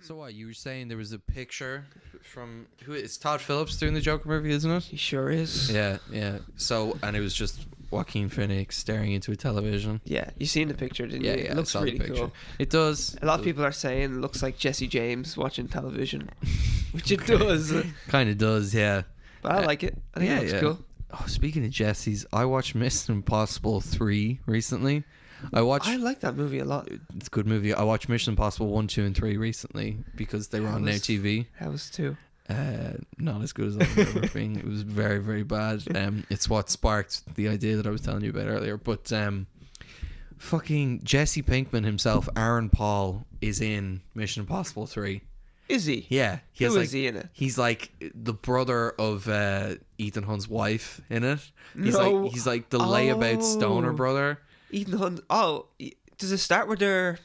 So what, you were saying there was a picture from who? It's Todd Phillips doing the Joker movie, isn't it? He sure is. Yeah. So, and it was just Joaquin Phoenix staring into a television. Yeah, you seen the picture, didn't you? Yeah, It looks I saw really the picture. cool. It does. A lot of people are saying it looks like Jesse James watching television, which it does. Kind of does, yeah. But I like it. I think it looks cool. Oh, speaking of Jesse's, I watched Mission Impossible 3 recently. I like that movie a lot. It's a good movie. I watched Mission Impossible 1, 2, and 3 recently because they were on Now TV. How was 2? Not as good as I remember being. It was very, very bad. It's what sparked the idea that I was telling you about earlier. But fucking Jesse Pinkman himself, Aaron Paul, is in Mission Impossible 3. Is he? Yeah. Who is he in it? He's like the brother of Ethan Hunt's wife in it. He's like the layabout stoner brother. Ethan Hunt. Oh, does it start with their...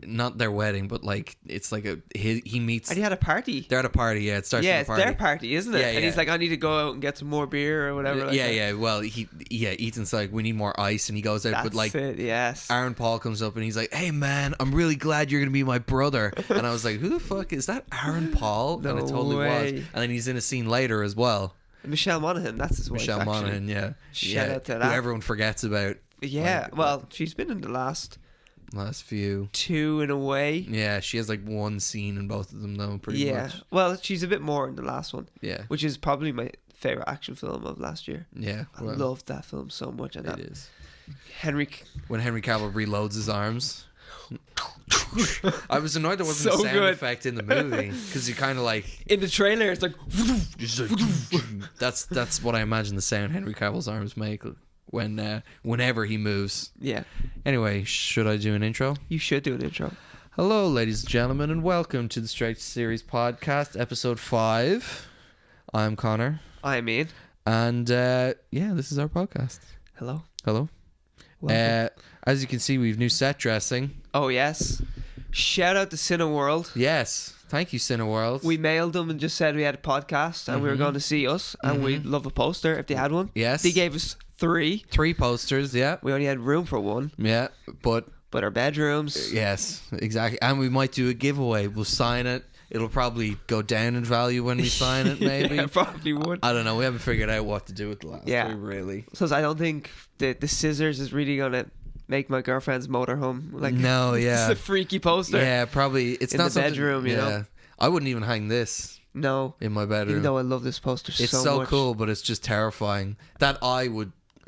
Not their wedding, but like it's like he meets. And he had a party. They're at a party. Yeah, it starts. Yeah, with a party. it's their party, isn't it? Yeah, and he's like, I need to go out and get some more beer or whatever. Yeah. Well, Ethan's like, we need more ice, and he goes out. That's but like, it, yes. Aaron Paul comes up and he's like, hey man, I'm really glad you're gonna be my brother. And I was like, who the fuck is that? Aaron Paul? No and it totally way. was. And then he's in a scene later as well. Michelle Monaghan, that's his wife. Michelle Monaghan, yeah. Shout out to that. Who everyone forgets about. Yeah, well, she's been in the last few. 2 in a way. Yeah, she has like one scene in both of them though, pretty much. Yeah, well, she's a bit more in the last one. Yeah. Which is probably my favourite action film of last year. Yeah. I loved that film so much. And it is. When Henry Cavill reloads his arms. I was annoyed there wasn't a sound effect in the movie because you kind of like in the trailer it's like that's what I imagine the sound Henry Cavill's arms make whenever he moves. Yeah. Anyway, should I do an intro? You should do an intro. Hello, ladies and gentlemen, and welcome to the Straight Series Podcast, episode 5. I'm Connor. I'm Ian. And this is our podcast. Hello. As you can see, we've new set dressing. Oh yes. Shout out to Cineworld. Yes. Thank you, Cineworld. We mailed them and just said we had a podcast and we were going to see us and we'd love a poster if they had one. Yes. They gave us 3 posters, yeah. We only had room for 1. Yeah, but our bedrooms. Yes, exactly. And we might do a giveaway. We'll sign it. It'll probably go down in value when we sign it, maybe. Yeah, probably would. I don't know. We haven't figured out what to do with the last 3, really. So I don't think the scissors is really going to make my girlfriend's motorhome. Like, no, yeah. It's a freaky poster. Yeah, probably. It's in not the bedroom, you know. I wouldn't even hang this. No. In my bedroom. Even though I love this poster so much. It's so cool, but it's just terrifying.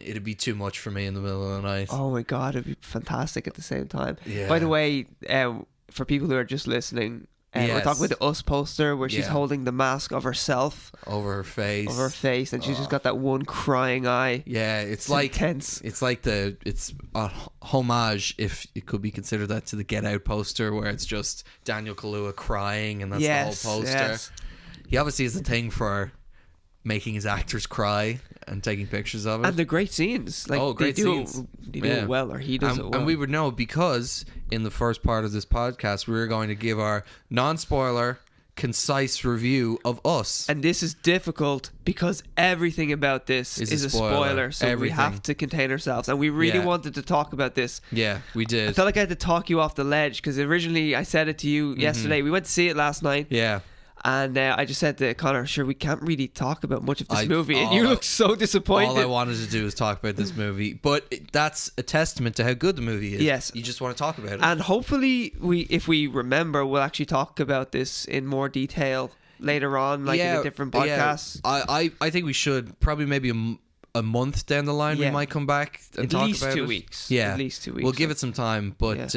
It'd be too much for me in the middle of the night. Oh my god, it'd be fantastic at the same time. Yeah. By the way, for people who are just listening, we're talking about the Us poster where she's holding the mask of herself over her face, and she's just got that one crying eye. Yeah, it's like intense. It's like it's a homage, if it could be considered that, to the Get Out poster where it's just Daniel Kaluuya crying and that's the whole poster. Yes. He obviously has a thing for making his actors cry and taking pictures of it. And the great scenes. Like, great scenes. They do it well, or he does it well. And we would know because in the first part of this podcast, we were going to give our non-spoiler, concise review of Us. And this is difficult because everything about this is a spoiler. So we have to contain ourselves. And we really wanted to talk about this. Yeah, we did. I felt like I had to talk you off the ledge because originally I said it to you yesterday. We went to see it last night. Yeah. And I just said to Connor, sure, we can't really talk about much of this movie. And you look so disappointed. All I wanted to do was talk about this movie. But that's a testament to how good the movie is. Yes. You just want to talk about it. And hopefully, if we remember, we'll actually talk about this in more detail later on, like in a different podcast. Yeah. I think we should. Probably maybe a month down the line, we might come back and talk about it. At least 2 weeks. Yeah. At least 2 weeks. We'll give it some time. But...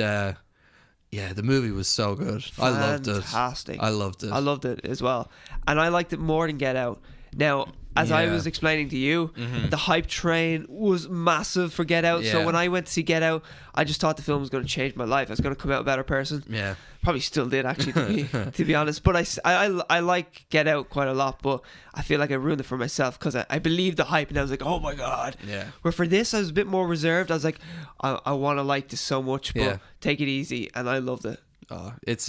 yeah, the movie was so good. Fantastic. I loved it. I loved it as well. And I liked it more than Get Out. Now, as I was explaining to you, the hype train was massive for Get Out. So when I went to see Get Out, I just thought the film was going to change my life. I was going to come out a better person. Yeah. Probably still did, actually, to be honest. But I like Get Out quite a lot, but I feel like I ruined it for myself because I believed the hype and I was like, oh my God. Yeah. Where for this, I was a bit more reserved. I was like, I want to like this so much, but take it easy. And I loved it. Oh, it's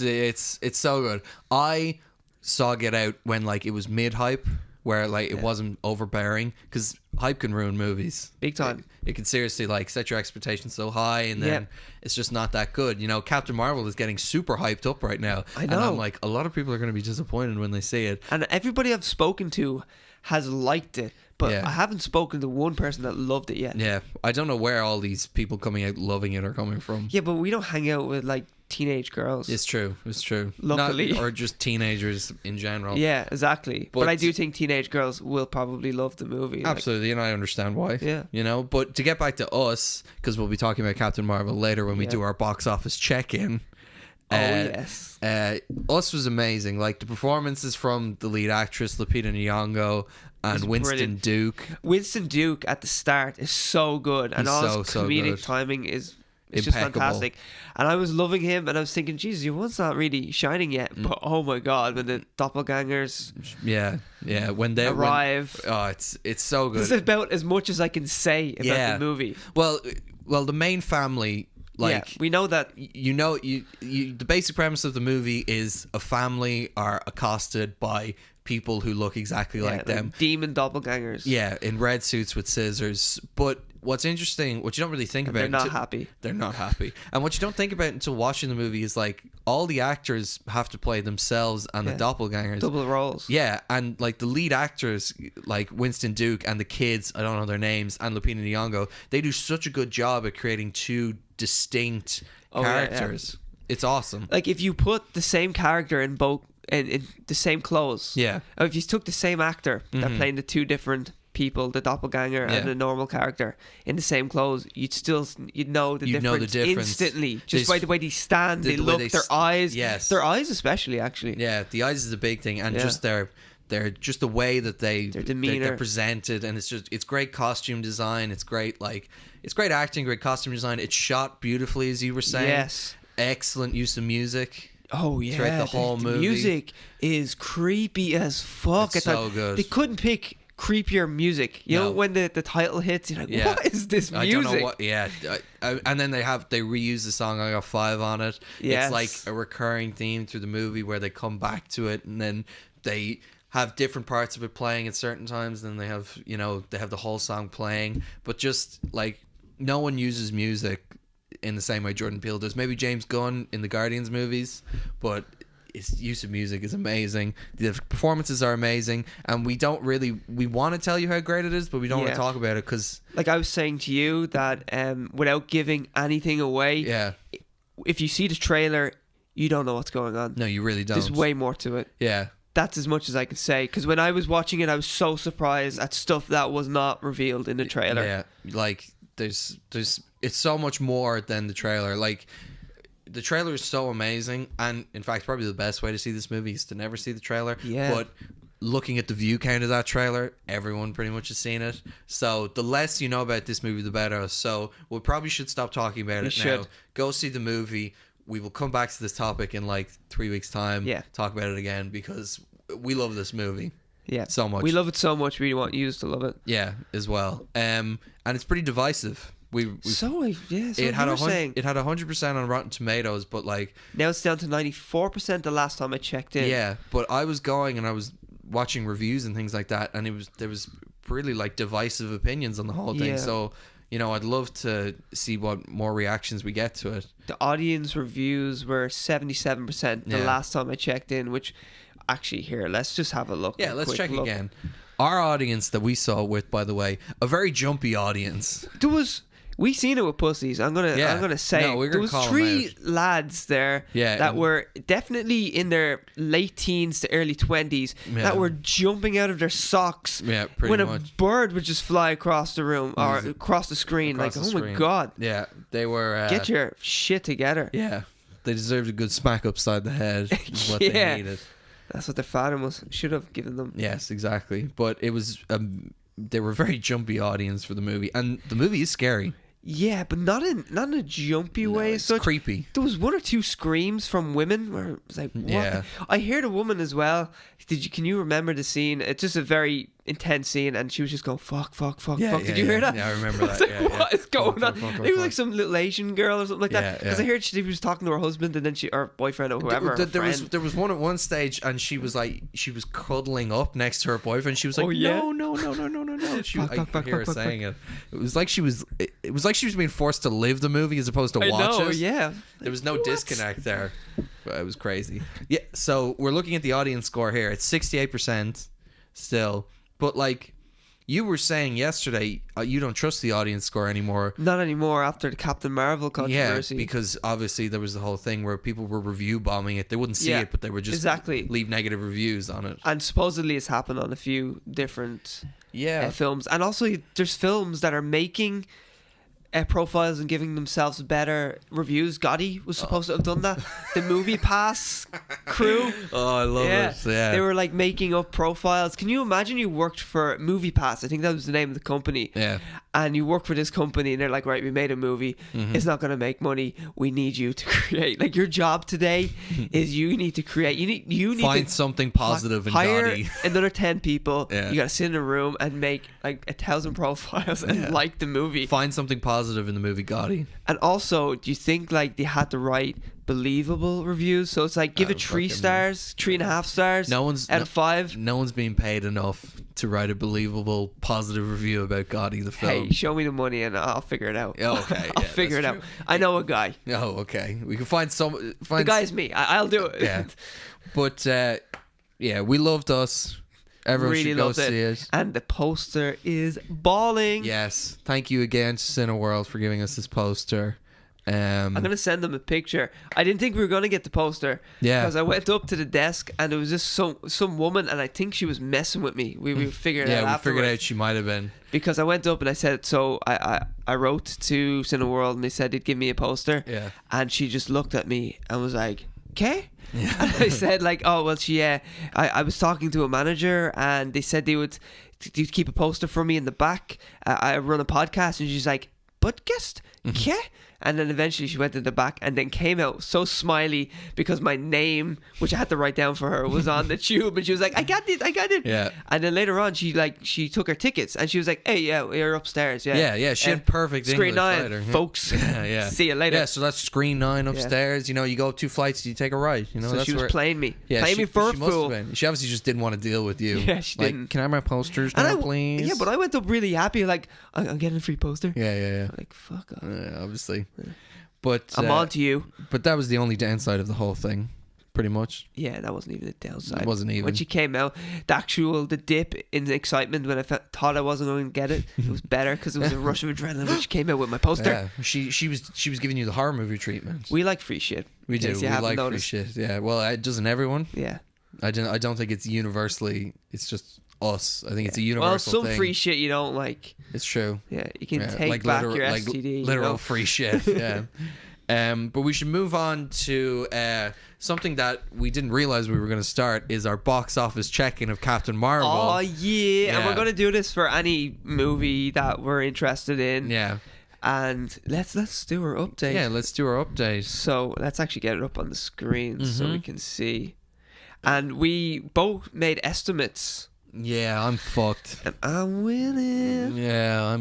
so good. I saw Get Out when like it was mid-hype. where like it wasn't overbearing, because hype can ruin movies big time. It can seriously like set your expectations so high, and then it's just not that good. You know, Captain Marvel is getting super hyped up right now. I know. And I'm like, a lot of people are going to be disappointed when they see it. And everybody I've spoken to has liked it, but Yeah. I haven't spoken to one person that loved it yet. Yeah, I don't know where all these people coming out loving it are coming from. Yeah, but we don't hang out with like teenage girls. It's true. Luckily. Or just teenagers in general. Yeah, exactly. But I do think teenage girls will probably love the movie. Absolutely, and I understand why. Yeah. You know, but to get back to us, because we'll be talking about Captain Marvel later when we do our box office check-in. Yes. Us was amazing. Like the performances from the lead actress Lupita Nyong'o and Winston brilliant. Duke. Winston Duke at the start is so good, and He's all his so comedic good. timing is just Impeccable. fantastic. And I was loving him, and I was thinking, Jesus, your one's not really shining yet. But oh my God, when the doppelgangers When they arrive, it's so good. this is about as much as I can say about the movie. Well, the main family. Like we know that the basic premise of the movie is a family are accosted by people who look exactly like them, demon doppelgangers. Yeah, in red suits with scissors. But what's interesting, what you don't really think about, they're not happy. They're not happy, and what you don't think about until watching the movie is like all the actors have to play themselves and the doppelgangers, double roles. Yeah, and like the lead actors, like Winston Duke and the kids, I don't know their names, and Lupita Nyong'o, they do such a good job at creating two distinct characters. It's awesome. Like if you put the same character in both in the same clothes, or if you took the same actor that playing the two different people, the doppelganger and the normal character, in the same clothes, you'd know the difference instantly, just by the way they stand, they look, their eyes, their eyes especially, actually. Yeah, the eyes is a big thing, and just they're just the way that their demeanor, they're presented, and it's great costume design. It's great acting, great costume design. It's shot beautifully, as you were saying. Yes, excellent use of music. Oh yeah, throughout the whole movie. Music is creepy as fuck. It's so good. They couldn't pick creepier music. You know, when the title hits, you're like, what is this music? I don't know what. Yeah, and then they reuse the song "I Got Five" on it. Yes. It's like a recurring theme through the movie where they come back to it, and then they have different parts of it playing at certain times. Then they have the whole song playing, but just like no one uses music in the same way Jordan Peele does. Maybe James Gunn in the Guardians movies, but its use of music is amazing. The performances are amazing, and we want to tell you how great it is, but we don't want to talk about it because, like I was saying to you, that without giving anything away, if you see the trailer, you don't know what's going on. No, you really don't. There's way more to it. Yeah. That's as much as I can say, because when I was watching it, I was so surprised at stuff that was not revealed in the trailer. Yeah, like there's it's so much more than the trailer. Like the trailer is so amazing, and in fact probably the best way to see this movie is to never see the trailer. Yeah. But looking at the view count of that trailer, everyone pretty much has seen it. So the less you know about this movie, the better. So we probably should stop talking about it now. Go see the movie. We will come back to this topic in like 3 weeks' time. Yeah. Talk about it again because we love this movie. Yeah. So much. We love it so much. We want you to love it. Yeah, as well. And it's pretty divisive. It had 100% on Rotten Tomatoes, but like now it's down to 94% the last time I checked in. Yeah, but I was going and I was watching reviews and things like that, and there was really like divisive opinions on the whole thing. So I'd love to see what more reactions we get to it. The audience reviews were 77% the last time I checked in, which actually here, let's just have a look. Yeah, let's check again. Our audience that we saw with, by the way, a very jumpy audience. We seen it with pussies. I'm gonna say there was 3 lads there that were definitely in their late teens to early 20s that were jumping out of their socks when a bird would just fly across the room or across the screen. My God. Yeah, they were. Get your shit together. Yeah, they deserved a good smack upside the head. Is what they needed. That's what their father should have given them. Yes, exactly. But it was they were a very jumpy audience for the movie, and the movie is scary. Yeah, but not in a jumpy way. It's creepy. There was 1 or 2 screams from women where it was like, what? Yeah. I heard a woman as well. Can you remember the scene? It's just a very intense scene, and she was just going fuck. Did you hear that? Yeah, I remember that. What is going on? Fuck, It was like some little Asian girl or something like that. Because I heard she was talking to her husband, and then or boyfriend or whoever. There was one at one stage, and she was cuddling up next to her boyfriend. She was like, no. I could hear her saying it. It was like she was being forced to live the movie as opposed to watch it. Yeah. There was no disconnect there. But it was crazy. Yeah. So we're looking at the audience score here. It's 68% still. But like you were saying yesterday, you don't trust the audience score anymore. Not anymore after the Captain Marvel controversy. Yeah, because obviously there was the whole thing where people were review bombing it. They wouldn't see it, but they would just leave negative reviews on it. And supposedly it's happened on a few different films. And also there's films that are making profiles and giving themselves better reviews. Gotti was supposed to have done that. The Movie Pass crew. Oh, I love it. Yeah. They were like making up profiles. Can you imagine you worked for Movie Pass? I think that was the name of the company. Yeah. And you work for this company and they're like, right, we made a movie. It's not going to make money. We need you to create. Like your job today is you need to create. You need find to something positive in hire Gotti. Another 10 people. Yeah. You got to sit in a room and make like 1,000 profiles and like the movie. Find something positive in the movie Gotti. And also, do you think like they had to write believable reviews? So it's like give it 3 stars, 3.5 stars out of 5. No one's being paid enough to write a believable positive review about Gotti the film. Hey, show me the money and I'll figure it out. Oh, okay. I'll figure it out. I know a guy. Oh, okay. We can find some. The guy's me. I'll do it. Yeah. But we loved Us. Everyone really should go loved see it. And the poster is balling. Yes. Thank you again to Cineworld for giving us this poster. I'm going to send them a picture. I didn't think we were going to get the poster. Yeah. Because I went up to the desk and it was just some woman, and I think she was messing with me. We figured it out afterwards. Yeah, we figured out she might have been. Because I went up and I said, so I wrote to Cineworld and they said they'd give me a poster. Yeah. And she just looked at me and was like, okay? Yeah. And I said like, oh, well, I was talking to a manager and they said they would keep a poster for me in the back. I run a podcast, and she's like, podcast? Okay? And then eventually she went to the back and then came out so smiley because my name, which I had to write down for her, was on the tube, and she was like, I got it. Yeah. And then later on she took her tickets and she was like, hey, yeah, you're upstairs. Yeah. She had perfect Screen English 9, later. folks. Yeah. See you later. Yeah, so that's Screen 9 upstairs. You know, you go up 2 flights, you take a right. You know, so that's she was playing me. Yeah, playing me for a fool. She obviously just didn't want to deal with you. Yeah, she didn't. Can I have my posters now, please? Yeah, but I went up really happy, like, I'm getting a free poster. Yeah. Like, fuck off. Yeah, obviously. But I'm on to you. But that was the only downside of the whole thing, pretty much. Yeah, that wasn't even a downside. It wasn't even. When she came out, the dip in the excitement when I thought I wasn't going to get it, it was better because it was a rush of adrenaline when she came out with my poster. Yeah, she was giving you the horror movie treatment. We like free shit. We do. We like free shit. Yeah. Well, doesn't everyone? Yeah. I don't think it's universally. It's just us. I think it's a universal thing. Well, some free shit you don't like. It's true. Yeah, you can take back your STD. Literal free shit. Yeah. But we should move on to something that we didn't realize we were going to start is our box office check-in of Captain Marvel. Oh yeah, and we're going to do this for any movie that we're interested in. Yeah. And let's do our update. Yeah, let's do our update. So let's actually get it up on the screen so we can see. And we both made estimates. Yeah, I'm fucked. And I'm winning. Yeah,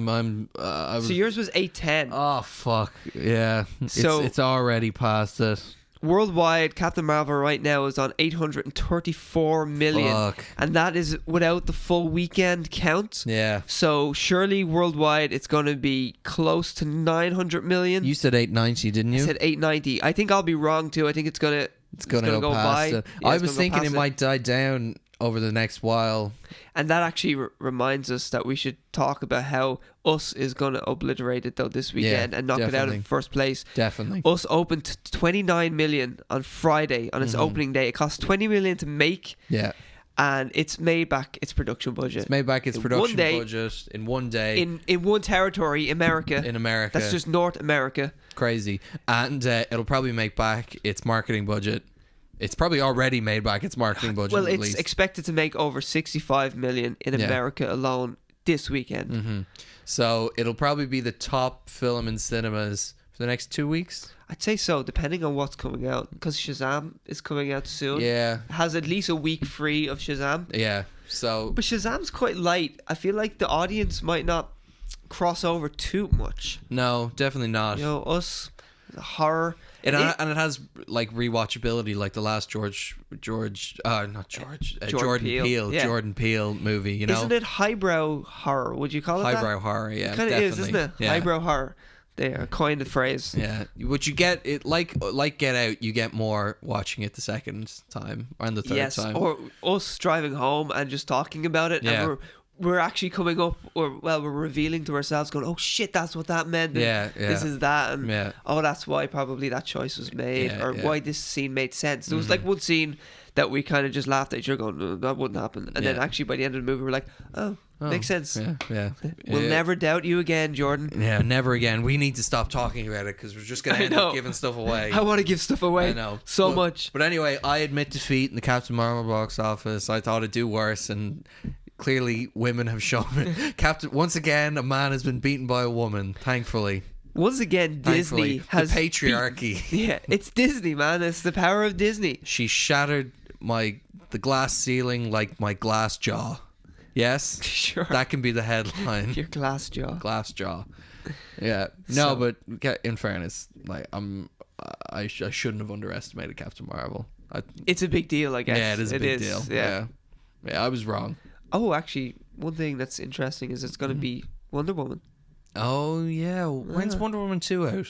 So yours was 810. Oh fuck. Yeah. So it's already past it. Worldwide, Captain Marvel right now is on 834 million. Fuck. And that is without the full weekend count. Yeah. So surely worldwide it's going to be close to 900 million. You said 890, didn't you? I said 890. I think I'll be wrong too. I think it's going to go past by. it. Yeah, I was thinking it might die down over the next while. And that actually reminds us that we should talk about how Us is going to obliterate it though this weekend and knock it out in first place. Definitely. Us opened 29 million on Friday on its opening day. It cost 20 million to make. Yeah. And it's made back its production budget. It's made back its production budget in one day. In one territory, America. In America. That's just North America. Crazy. And it'll probably make back its marketing budget. It's probably already made back its marketing budget. Well, at it's least. expected to make over 65 million in America alone this weekend. Mm-hmm. So it'll probably be the top film in cinemas for the next 2 weeks. I'd say so, depending on what's coming out. Because Shazam is coming out soon. Yeah. It has at least a week free of Shazam. Yeah. So, but Shazam's quite light. I feel like the audience might not cross over too much. No, definitely not. You know, us, the horror. And it has like rewatchability, like the last Jordan Peele, Yeah. Jordan Peele movie. You know, isn't it highbrow horror? Would you call it highbrow horror? Yeah, it kind of is, isn't it? Yeah. Highbrow horror. They coined the phrase. Yeah, what you get it like Get Out, you get more watching it the second time and the third time. Or us driving home and just talking about it. Yeah. And we're actually coming up, we're revealing to ourselves, going, "Oh shit, that's what that meant." Yeah. This is that, and Yeah. that's why probably that choice was made, Yeah, or yeah. why this scene made sense. There was like one scene that we kind of just laughed at each other, going, "No, that wouldn't happen," and then actually by the end of the movie, we're like, "Oh, makes sense." Yeah. We'll never doubt you again, Jordan. Yeah, never again. We need to stop talking about it because we're just going to end up giving stuff away. I want to give stuff away. I know. So much. But anyway, I admit defeat in the Captain Marvel box office. I thought it'd do worse, and clearly women have shown it. Once again, a man has been beaten by a woman, thankfully. Once again, Disney has the patriarchy. Yeah, it's Disney, man. It's the power of Disney. She shattered the glass ceiling like my glass jaw. Yes? Sure. That can be the headline. Your glass jaw. Glass jaw. Yeah. No, but in fairness, like I shouldn't have underestimated Captain Marvel. It's a big deal, I guess. Yeah, it is a big deal. Yeah, I was wrong. Oh, actually, one thing that's interesting is it's going to be Wonder Woman. Oh, yeah. When's Wonder Woman 2 out?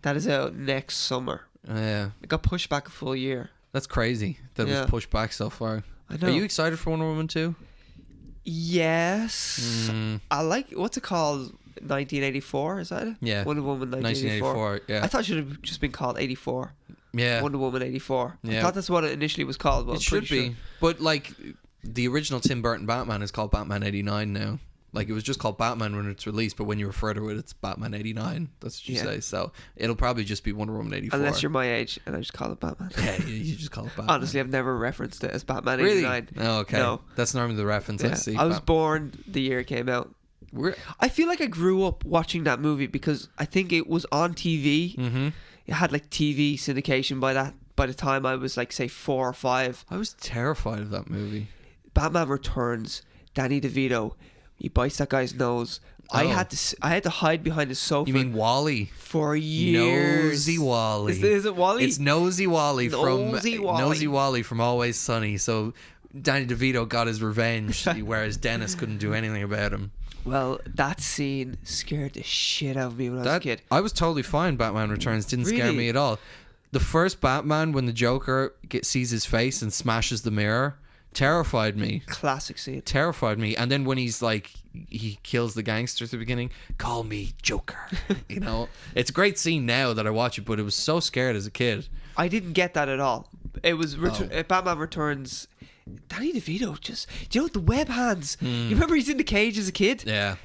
That is out next summer. Yeah. It got pushed back a full year. That's crazy that it was pushed back so far. I know. Are you excited for Wonder Woman 2? Yes. I like, what's it called? 1984, is that it? Yeah. Wonder Woman 1984. Yeah. I thought it should have just been called 84. Yeah. Wonder Woman 84. Yeah. I thought that's what it initially was called. But It should be. But like the original Tim Burton Batman is called Batman 89 now. Like it was just called Batman when it's released, but when you refer to it, it's Batman 89. That's what you say. So it'll probably just be Wonder Woman 84. Unless you're my age and I just call it Batman. Yeah, you just call it Batman. Honestly, I've never referenced it as Batman Really? 89. Oh, okay. No. That's normally the reference I see. I was born the year it came out. I feel like I grew up watching that movie because I think it was on TV. Mm-hmm. It had like TV syndication by the time I was like, say, 4 or 5. I was terrified of that movie. Batman Returns, Danny DeVito, he bites that guy's nose. I had to hide behind the sofa. You mean Wally? For years. Nosy Wally. Is it Wally? It's Nosy Wally from Nosy Wally from Always Sunny. So Danny DeVito got his revenge, whereas Dennis couldn't do anything about him. Well, that scene scared the shit out of me when I was a kid. I was totally fine. Batman Returns didn't scare me at all. The first Batman, when the Joker sees his face and smashes the mirror, terrified me. Classic scene. Terrified me. And then when he's like, he kills the gangster at the beginning, call me Joker. You know, it's a great scene now that I watch it, but it was so scared as a kid. I didn't get that at all. It was Batman Returns. Danny DeVito do you know what, the web hands? You remember he's in the cage as a kid? Yeah.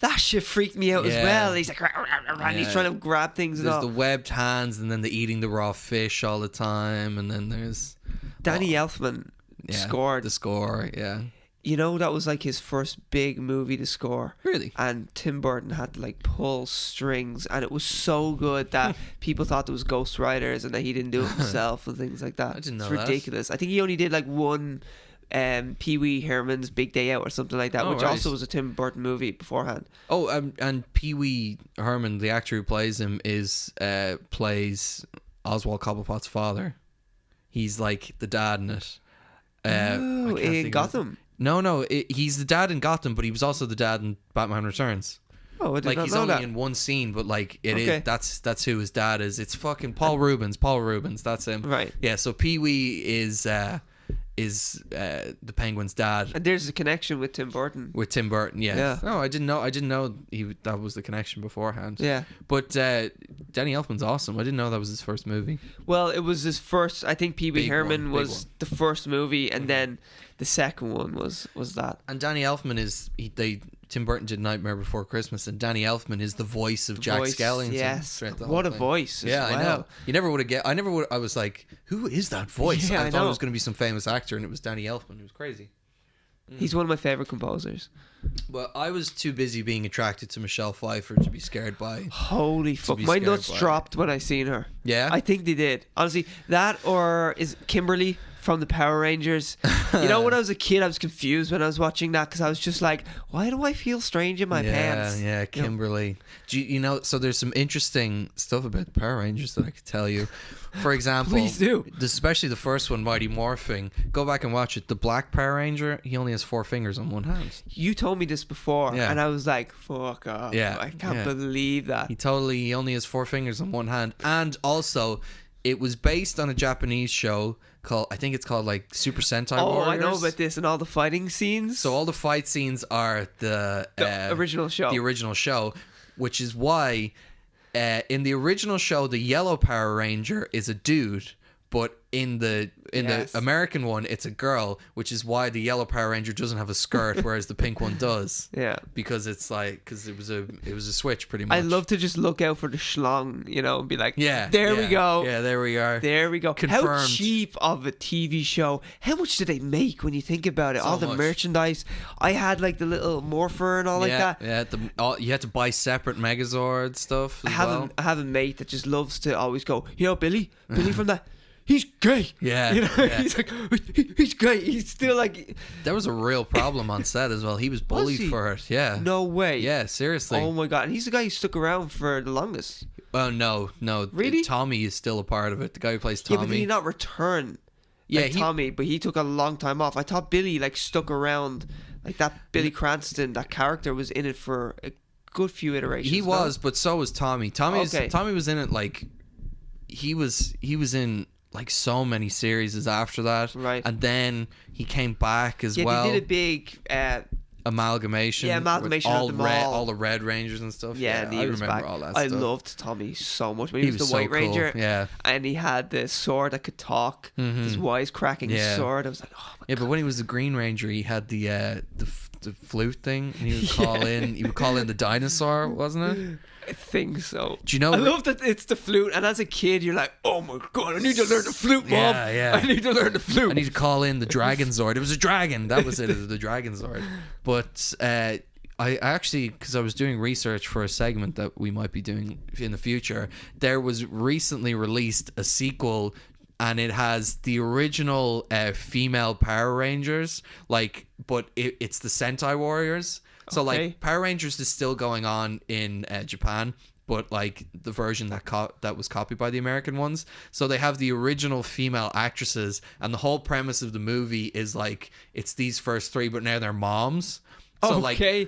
That shit freaked me out as well. He's like, and he's trying to grab things. There's the webbed hands, and then the eating the raw fish all the time, and then there's Danny Elfman scored the score. Yeah, you know, that was like his first big movie to score. Really? And Tim Burton had to like pull strings, and it was so good that people thought there was ghostwriters and that he didn't do it himself and things like that. I didn't know it's ridiculous. I think he only did like one Wee Herman's Big Day Out or something like that, which also was a Tim Burton movie beforehand. Oh, and Wee Herman, the actor who plays him, plays Oswald Cobblepot's father. He's like the dad in it. In Gotham. No, he's the dad in Gotham, but he was also the dad in Batman Returns. Oh, I did like not he's know only that. in one scene, but like it is that's who his dad is. It's fucking Paul Rubens. That's him. Right. Yeah. So Pee-wee is the Penguin's dad. And there's a connection with Tim Burton. With Tim Burton, yeah. No, I didn't know that was the connection beforehand. Yeah. But Danny Elfman's awesome. I didn't know that was his first movie. Well, it was his first. I think Pee-wee Herman was the first movie, and then the second one was that. And Danny Elfman Tim Burton did Nightmare Before Christmas, and Danny Elfman is the voice of Jack Skellington. Yes, what a voice! Yeah, I know. You never would have I was like, who is that voice? Yeah, I thought it was going to be some famous actor, and it was Danny Elfman. It was crazy. He's one of my favorite composers. Well, I was too busy being attracted to Michelle Pfeiffer to be scared by. Holy fuck! My nuts dropped when I seen her. Yeah, I think they did. Honestly, that or is Kimberly from the Power Rangers. You know, when I was a kid, I was confused when I was watching that because I was just like, why do I feel strange in my pants? Yeah, Kimberly. You know, so there's some interesting stuff about the Power Rangers that I could tell you. For example, please do. Especially the first one, Mighty Morphin. Go back and watch it. The Black Power Ranger, he only has 4 fingers on one hand. You told me this before, and I was like, fuck off. Yeah, I can't believe that. He only has 4 fingers on one hand. And also, it was based on a Japanese show I think it's called like Super Sentai Warriors. I know about this and all the fighting scenes. So all the fight scenes are the original show. The original show, which is why in the original show, the yellow Power Ranger is a dude, but in the American one, it's a girl, which is why the yellow Power Ranger doesn't have a skirt, whereas the pink one does. Yeah, because it was a switch pretty much. I love to just look out for the schlong, you know, and be like, we go. Yeah, there we are. There we go. Confirmed. How cheap of a TV show? How much did they make when you think about it? So all the much. Merchandise. I had like the little Morphin and all like that. Yeah, you had to buy separate Megazord stuff. I have a mate that just loves to always go, you know, Billy from that. He's gay. Yeah. You know, he's like, he's gay. He's still like... There was a real problem on set as well. He was bullied for it. Yeah. No way. Yeah, seriously. Oh my God. And he's the guy who stuck around for the longest. Oh, no. Really? Tommy is still a part of it. The guy who plays Tommy. Yeah, but did he not return? Like Tommy, but he took a long time off. I thought Billy like stuck around. Like that Billy Cranston, that character was in it for a good few iterations. He was, but so was Tommy. Tommy was in it like... He was in... like so many series after that, right? And then he came back as well. Yeah, they did a big amalgamation. Yeah, amalgamation of them all the Red Rangers and stuff. Yeah, and I remember back. all that I stuff. loved Tommy so much. When he was the so White Ranger, cool. Yeah, and he had the sword that could talk. This wisecracking sword. I was like, oh my God. But when he was the Green Ranger, he had the flute thing, and he would call in. He would call in the dinosaur, wasn't it? I think so. Do you know? I love that it's the flute, and as a kid, you're like, "Oh my God, I need to learn the flute, Mom! Yeah. I need to learn the flute. I need to call in the Dragon Zord. It was a dragon. That was it. It was the Dragon Zord. But I actually, because I was doing research for a segment that we might be doing in the future, there was recently released a sequel, and it has the original female Power Rangers, but it's the Sentai Warriors. So like Power Rangers is still going on in Japan, but like the version that was copied by the American ones. So they have the original female actresses, and the whole premise of the movie is like it's these first 3, but now they're moms. So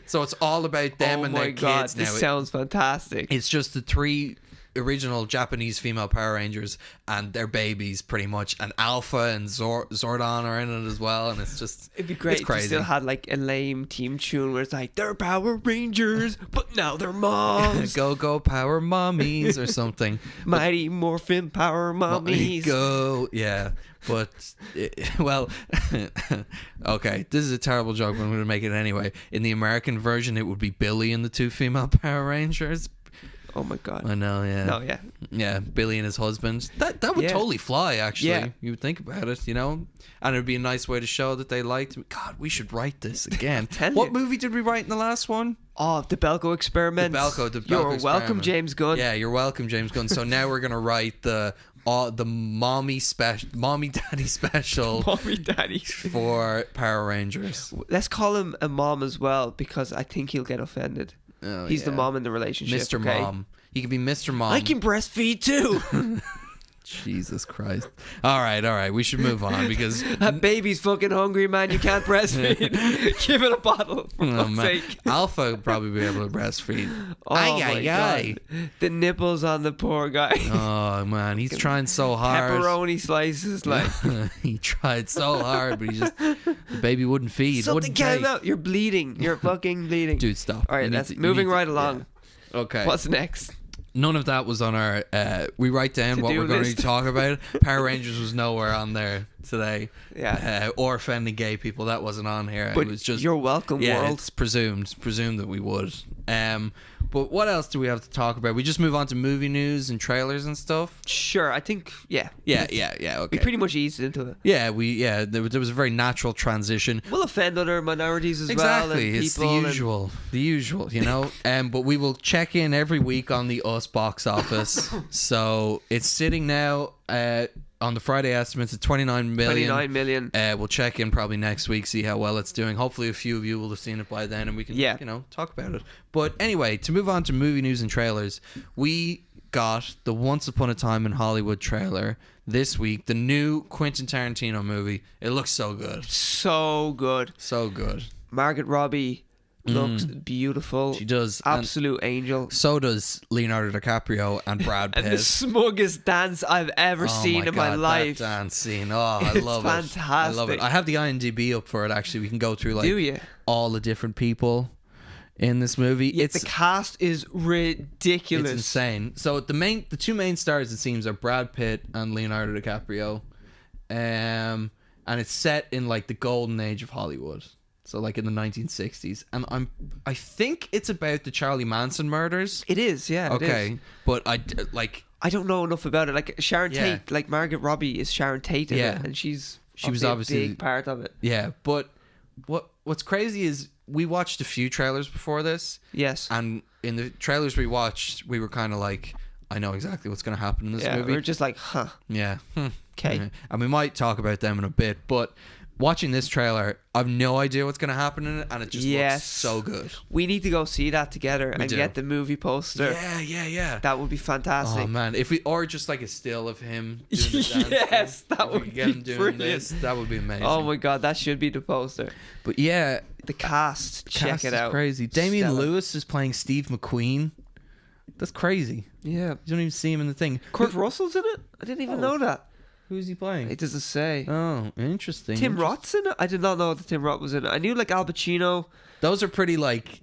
so it's all about them and their kids now. This sounds fantastic. It's just the 3 original Japanese female Power Rangers and their babies pretty much, and Alpha and Zordon are in it as well, and it'd be great if you still had like a lame team tune where it's like they're Power Rangers but now they're moms. Go Power Mommies or something. Mighty Morphin Power Mommies. Go. Yeah. But okay, this is a terrible joke, but I'm going to make it anyway. In the American version, it would be Billy and the 2 female Power Rangers. Oh my God. I know, yeah. No, yeah. Yeah, Billy and his husband. That would totally fly, actually. Yeah. You would think about it, you know? And it would be a nice way to show that they liked me. God, we should write this again. What movie did we write in the last one? Oh, the Belko Experiment. The Belko You're welcome, James Gunn. Yeah, you're welcome, James Gunn. So now we're going to write the mommy daddy special for Power Rangers. Let's call him a mom as well, because I think he'll get offended. Oh, he's the mom in the relationship. Mr. Mom. He can be Mr. Mom. I can breastfeed too. Jesus Christ. All right. We should move on because that baby's fucking hungry, man. You can't breastfeed. Give it a bottle, for fuck's sake. Alpha would probably be able to breastfeed. Oh my God. The nipples on the poor guy. Oh man, he's trying so hard. Pepperoni slices, like he tried so hard, but the baby wouldn't feed. Something came out. You're bleeding. You're fucking bleeding. Dude, stop. All right, that's moving right along. Yeah. Okay. What's next? None of that was on our we write down what we're going to talk about. Power Rangers was nowhere on there today. Yeah. Or offending gay people, that wasn't on here. But it was just you're welcome, world. It's presumed that we would. But what else do we have to talk about? We just move on to movie news and trailers and stuff. Sure, I think Yeah. Okay. We pretty much eased into it. Yeah, there was a very natural transition. We'll offend other minorities as well. Exactly, it's the usual, you know. But we will check in every week on the Us box office. So it's sitting now. on the Friday estimates, it's 29 million. 29 million. We'll check in probably next week, see how well it's doing. Hopefully a few of you will have seen it by then and we can, talk about it. But anyway, to move on to movie news and trailers, we got the Once Upon a Time in Hollywood trailer this week. The new Quentin Tarantino movie. It looks so good. So good. So good. Margot Robbie looks beautiful. She does. Absolute angel. So does Leonardo DiCaprio and Brad Pitt. And the smuggest dance I've ever seen in my life. That dance scene. Oh, I love it. Fantastic. I love it. I have the IMDb up for it, actually. We can go through all the different people in this movie. Yeah, the cast is ridiculous. It's insane. So the two main stars, it seems, are Brad Pitt and Leonardo DiCaprio. And it's set in like the golden age of Hollywood. So like in the 1960s. And I think it's about the Charlie Manson murders. It is, yeah. Okay. It is. But I don't know enough about it. Like Sharon Tate, like Margot Robbie is Sharon Tate in it, and she was obviously a big part of it. Yeah, but what's crazy is we watched a few trailers before this. Yes. And in the trailers we watched, we were kind of like, I know exactly what's going to happen in this movie. We were just like, huh. Yeah. Okay. Yeah. And we might talk about them in a bit, but watching this trailer, I've no idea what's going to happen in it, and it just looks so good. We need to go see that together and get the movie poster. Yeah. That would be fantastic. Oh man, or just like a still of him doing the dance. Yes, that would be brilliant. That would be amazing. Oh my god, that should be the poster. But yeah, the cast, check it out. Crazy. Damian Lewis is playing Steve McQueen. That's crazy. Yeah, you don't even see him in the thing. Kurt Russell's in it. I didn't even know that. Who's he playing? It doesn't say. Oh, interesting. Tim Roth's in it? I did not know that Tim Roth was in it. I knew like Al Pacino. Those are pretty like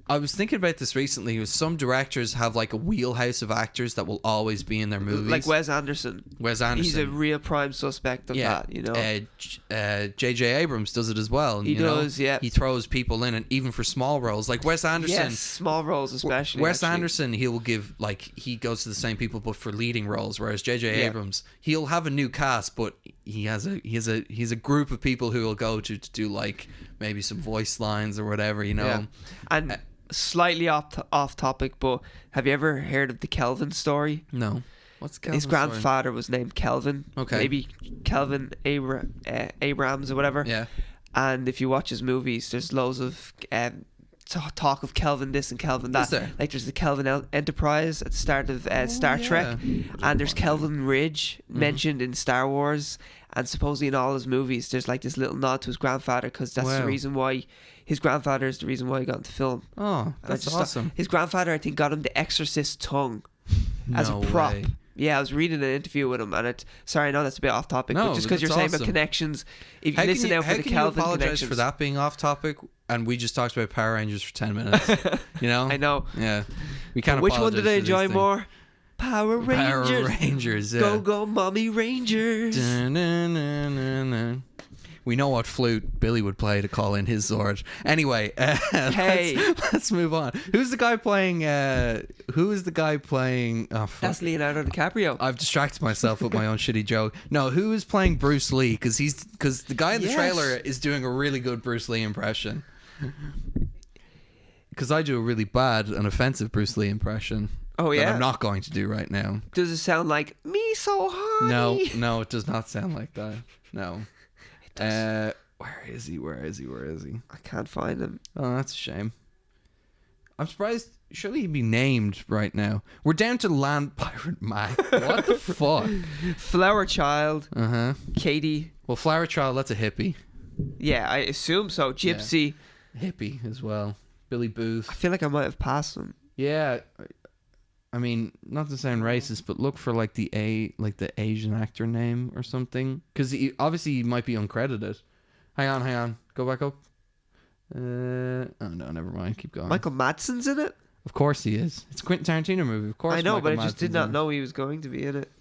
I was thinking about this recently. Some directors have like a wheelhouse of actors that will always be in their movies. Like Wes Anderson. He's a real prime suspect of that, you know. J.J. Abrams does it as well. He does, yeah. He throws people in, and even for small roles, like Wes Anderson. Yes, small roles especially. Wes Anderson, he will give he goes to the same people, but for leading roles. Whereas J.J. Abrams, he'll have a new cast, but he has a group of people who will go to do like maybe some voice lines or whatever, you know. Yeah. And slightly off topic, but have you ever heard of the Kelvin story? No. What's Kelvin? His grandfather was named Kelvin. Okay. Maybe Kelvin Abrams or whatever. Yeah. And if you watch his movies, there's loads of talk of Kelvin this and Kelvin that. Is there? Like there's the Kelvin Enterprise at the start of Star Trek, and there's Kelvin Ridge mentioned in Star Wars, and supposedly in all his movies there's like this little nod to his grandfather, because that's the reason why his grandfather is the reason why he got into film. Oh, that's awesome. His grandfather, I think, got him the Exorcist tongue as a prop. Way. Yeah, I was reading an interview with him, and sorry, I know that's a bit off topic, but just because you're saying about connections, if you listen out for the Kelvin connections. How can you apologize for that being off topic, and we just talked about Power Rangers for 10 minutes? You know? I know. Yeah. We can't. Which one did I enjoy more? Power Rangers. Power Rangers. Yeah. Go, Mommy Rangers. We know what flute Billy would play to call in his Zord. Anyway, let's move on. Who's the guy playing? Who is the guy playing? Oh, fuck. That's Leonardo DiCaprio. I've distracted myself with my own shitty joke. No, who is playing Bruce Lee? Because the guy in the trailer is doing a really good Bruce Lee impression. Because I do a really bad and offensive Bruce Lee impression. Oh yeah. That I'm not going to do right now. Does it sound like me so high? No, it does not sound like that. No. Where is he? I can't find him. Oh, that's a shame. I'm surprised. Surely he'd be named right now. We're down to Land Pirate Mac. What the fuck? Flower Child. Katie. Well, Flower Child, that's a hippie. Yeah, I assume so. Gypsy. Yeah. Hippie as well. Billy Booth. I feel like I might have passed him. Yeah. I mean, not to sound racist, but look for like the Asian actor name or something, because obviously he might be uncredited. Hang on, go back up. Oh no, never mind. Keep going. Michael Madsen's in it. Of course he is. It's a Quentin Tarantino movie. Of course. I know, Michael but I just did not know he was going to be in it.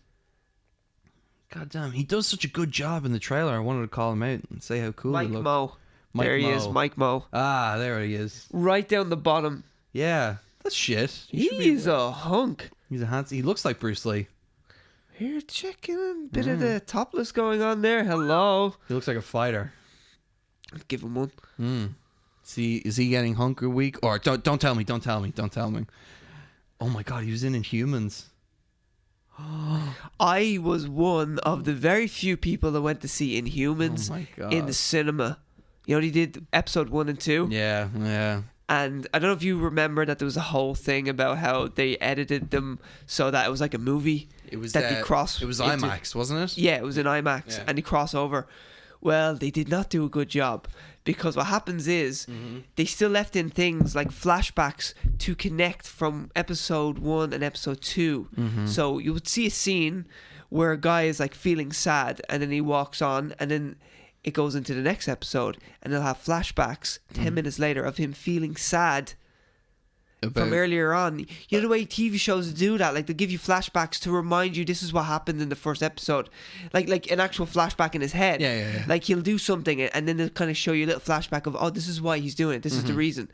God damn, he does such a good job in the trailer. I wanted to call him out and say how cool he looks. There he is, Mike Moe. Ah, there he is. Right down the bottom. Yeah. That's shit. He's a hunk. He's a handsome. He looks like Bruce Lee. Here, checking. Bit of the topless going on there. Hello. He looks like a fighter. I'd give him one. See, is he getting Hunker Week? Or don't tell me. Oh my god, he was in Inhumans. I was one of the very few people that went to see Inhumans in the cinema. You know, they did episode 1 and 2. Yeah. And I don't know if you remember that there was a whole thing about how they edited them so that it was like a movie. It was that they cross. It was IMAX, wasn't it? Yeah, it was in IMAX, and they cross over. Well, they did not do a good job, because what happens is they still left in things like flashbacks to connect from episode 1 and episode 2. So you would see a scene where a guy is like feeling sad, and then he walks on, and then it goes into the next episode, and they'll have flashbacks 10 minutes later of him feeling sad from earlier on. You know the way TV shows do that, like they'll give you flashbacks to remind you this is what happened in the first episode, like an actual flashback in his head. Yeah. Like he'll do something, and then they'll kind of show you a little flashback of, oh, this is why he's doing it, this is the reason.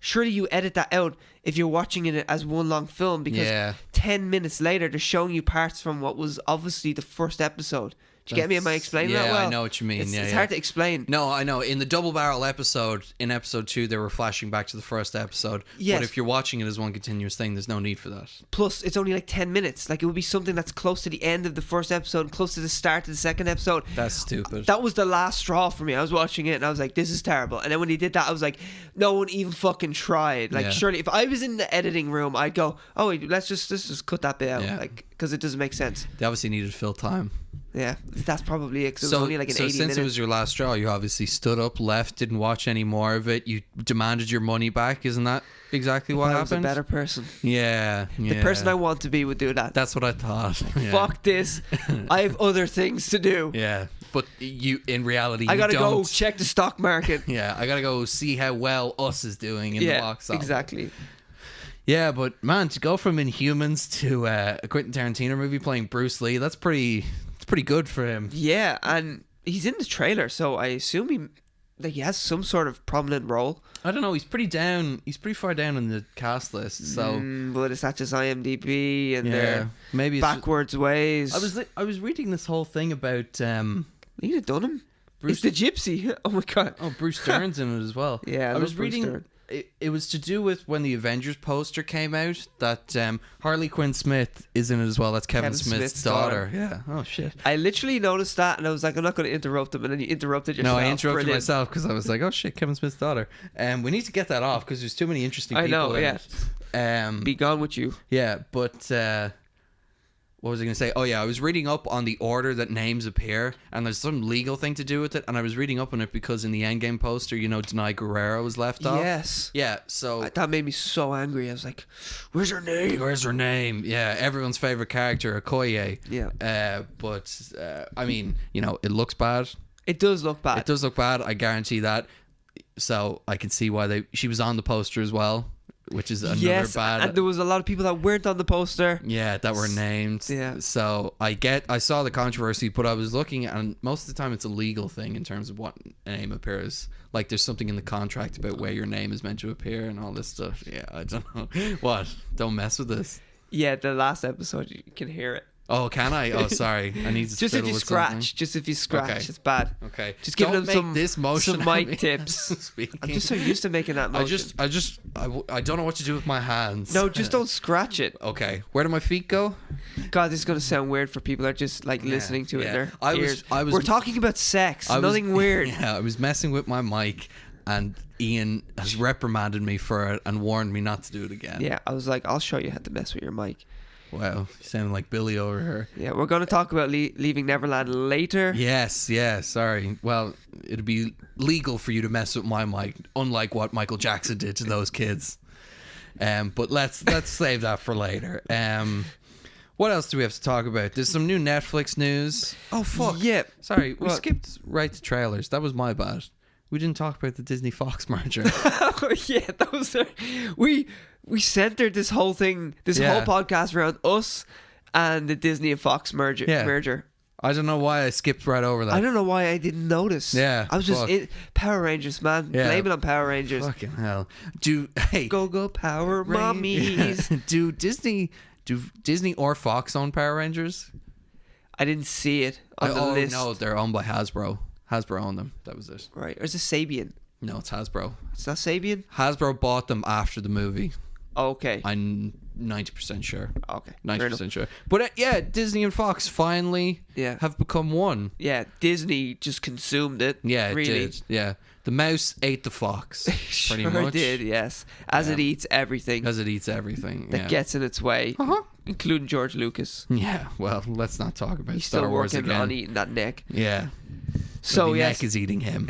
Surely you edit that out if you're watching it as one long film, because 10 minutes later they're showing you parts from what was obviously the first episode. Do you get me? Am I explaining that well? Yeah, I know what you mean. It's hard to explain. No, I know. In the double barrel episode, in episode 2, they were flashing back to the first episode. Yes. But if you're watching it as one continuous thing, there's no need for that. Plus, it's only like 10 minutes. Like, it would be something that's close to the end of the first episode, close to the start of the second episode. That's stupid. That was the last straw for me. I was watching it and I was like, this is terrible. And then when he did that, I was like, no one even fucking tried. Like, surely, if I was in the editing room, I'd go, oh, wait, let's just cut that bit out. Like, because it doesn't make sense. They obviously needed fill time. Yeah, that's probably it, because it was only like an 80 minutes. So since it was your last straw, you obviously stood up, left, didn't watch any more of it. You demanded your money back. Isn't that exactly what happened? I was a better person. Yeah. The person I want to be would do that. That's what I thought. Fuck this. I have other things to do. Yeah. But in reality, I gotta go check the stock market. Yeah, I gotta go see how well Us is doing in the box office. Exactly. Yeah, but man, to go from Inhumans to a Quentin Tarantino movie playing Bruce Lee, that's pretty good for him. Yeah, and he's in the trailer, so I assume he has some sort of prominent role. I don't know, he's pretty far down on the cast list, so but it's not just IMDb and their maybe backwards ways. I was reading this whole thing about Lena Dunham. It's the gypsy. Oh my god. Oh, Bruce Dern's in it as well. Yeah, I was reading it was to do with when the Avengers poster came out that Harley Quinn Smith is in it as well. That's Kevin Smith's daughter. Yeah. Oh shit. I literally noticed that and I was like, I'm not going to interrupt him, and then you interrupted yourself. No, I interrupted myself because I was like, oh shit, Kevin Smith's daughter. We need to get that off because there's too many interesting people. I know. Yeah. Be gone with you. Yeah, but. What was I going to say? Oh yeah, I was reading up on the order that names appear, and there's some legal thing to do with it, and I was reading up on it because in the Endgame poster, Denai Guerrero was left off. Yes. Yeah, so... That made me so angry. I was like, where's her name? Where's her name? Yeah, everyone's favourite character, Okoye. Yeah. But, I mean, it looks bad. It does look bad. It does look bad, I guarantee that. So, I can see why she was on the poster as well. Which is another bad. And there was a lot of people that weren't on the poster. Yeah, that were named. Yeah. So I saw the controversy, but I was looking at, and most of the time it's a legal thing in terms of what name appears. Like there's something in the contract about where your name is meant to appear and all this stuff. Yeah, I don't know. What? Don't mess with this. Yeah, the last episode you can hear it. Oh, can I? Oh, sorry. I need to just if you scratch. Something. Just if you scratch, okay. It's bad. Okay. Just give them some mic tips. I'm just so used to making that motion. I don't know what to do with my hands. No, just don't scratch it. Okay. Where do my feet go? God, this is going to sound weird for people that are just like listening to it in their ears. We're talking about sex. Nothing weird. Yeah, I was messing with my mic. And Ian has reprimanded me for it and warned me not to do it again. Yeah, I was like, I'll show you how to mess with your mic. Wow, you sound like Billy over here. Yeah, we're going to talk about leaving Neverland later. Yes, sorry. Well, it'd be legal for you to mess with my mic, unlike what Michael Jackson did to those kids. But let's save that for later. What else do we have to talk about? There's some new Netflix news. Oh, fuck. Yeah. Sorry, we skipped right to trailers. That was my bad. We didn't talk about the Disney Fox merger. Yeah, those are... We centered this whole thing, whole podcast around us and the Disney and Fox merger. I don't know why I skipped right over that. I don't know why I didn't notice. Yeah, I was just Power Rangers, man. Yeah. Blame it on Power Rangers. Fucking hell. Go Power Mommies. Do Disney or Fox own Power Rangers? I didn't see it on the list. No, they're owned by Hasbro. Hasbro owned them. That was it. Right. Or is it Sabian? No, it's Hasbro. It's not Sabian? Hasbro bought them after the movie. Oh, okay. I'm 90% sure. Okay. 90% sure. But yeah, Disney and Fox finally have become one. Yeah, Disney just consumed it. Yeah, it really did. Yeah. The mouse ate the fox. Pretty much. It did, yes. As it eats everything. As it eats everything. That gets in its way. Including George Lucas. Yeah, well, let's not talk about He's Star Wars again. He's still working on eating that neck. Yeah. So, the neck is eating him.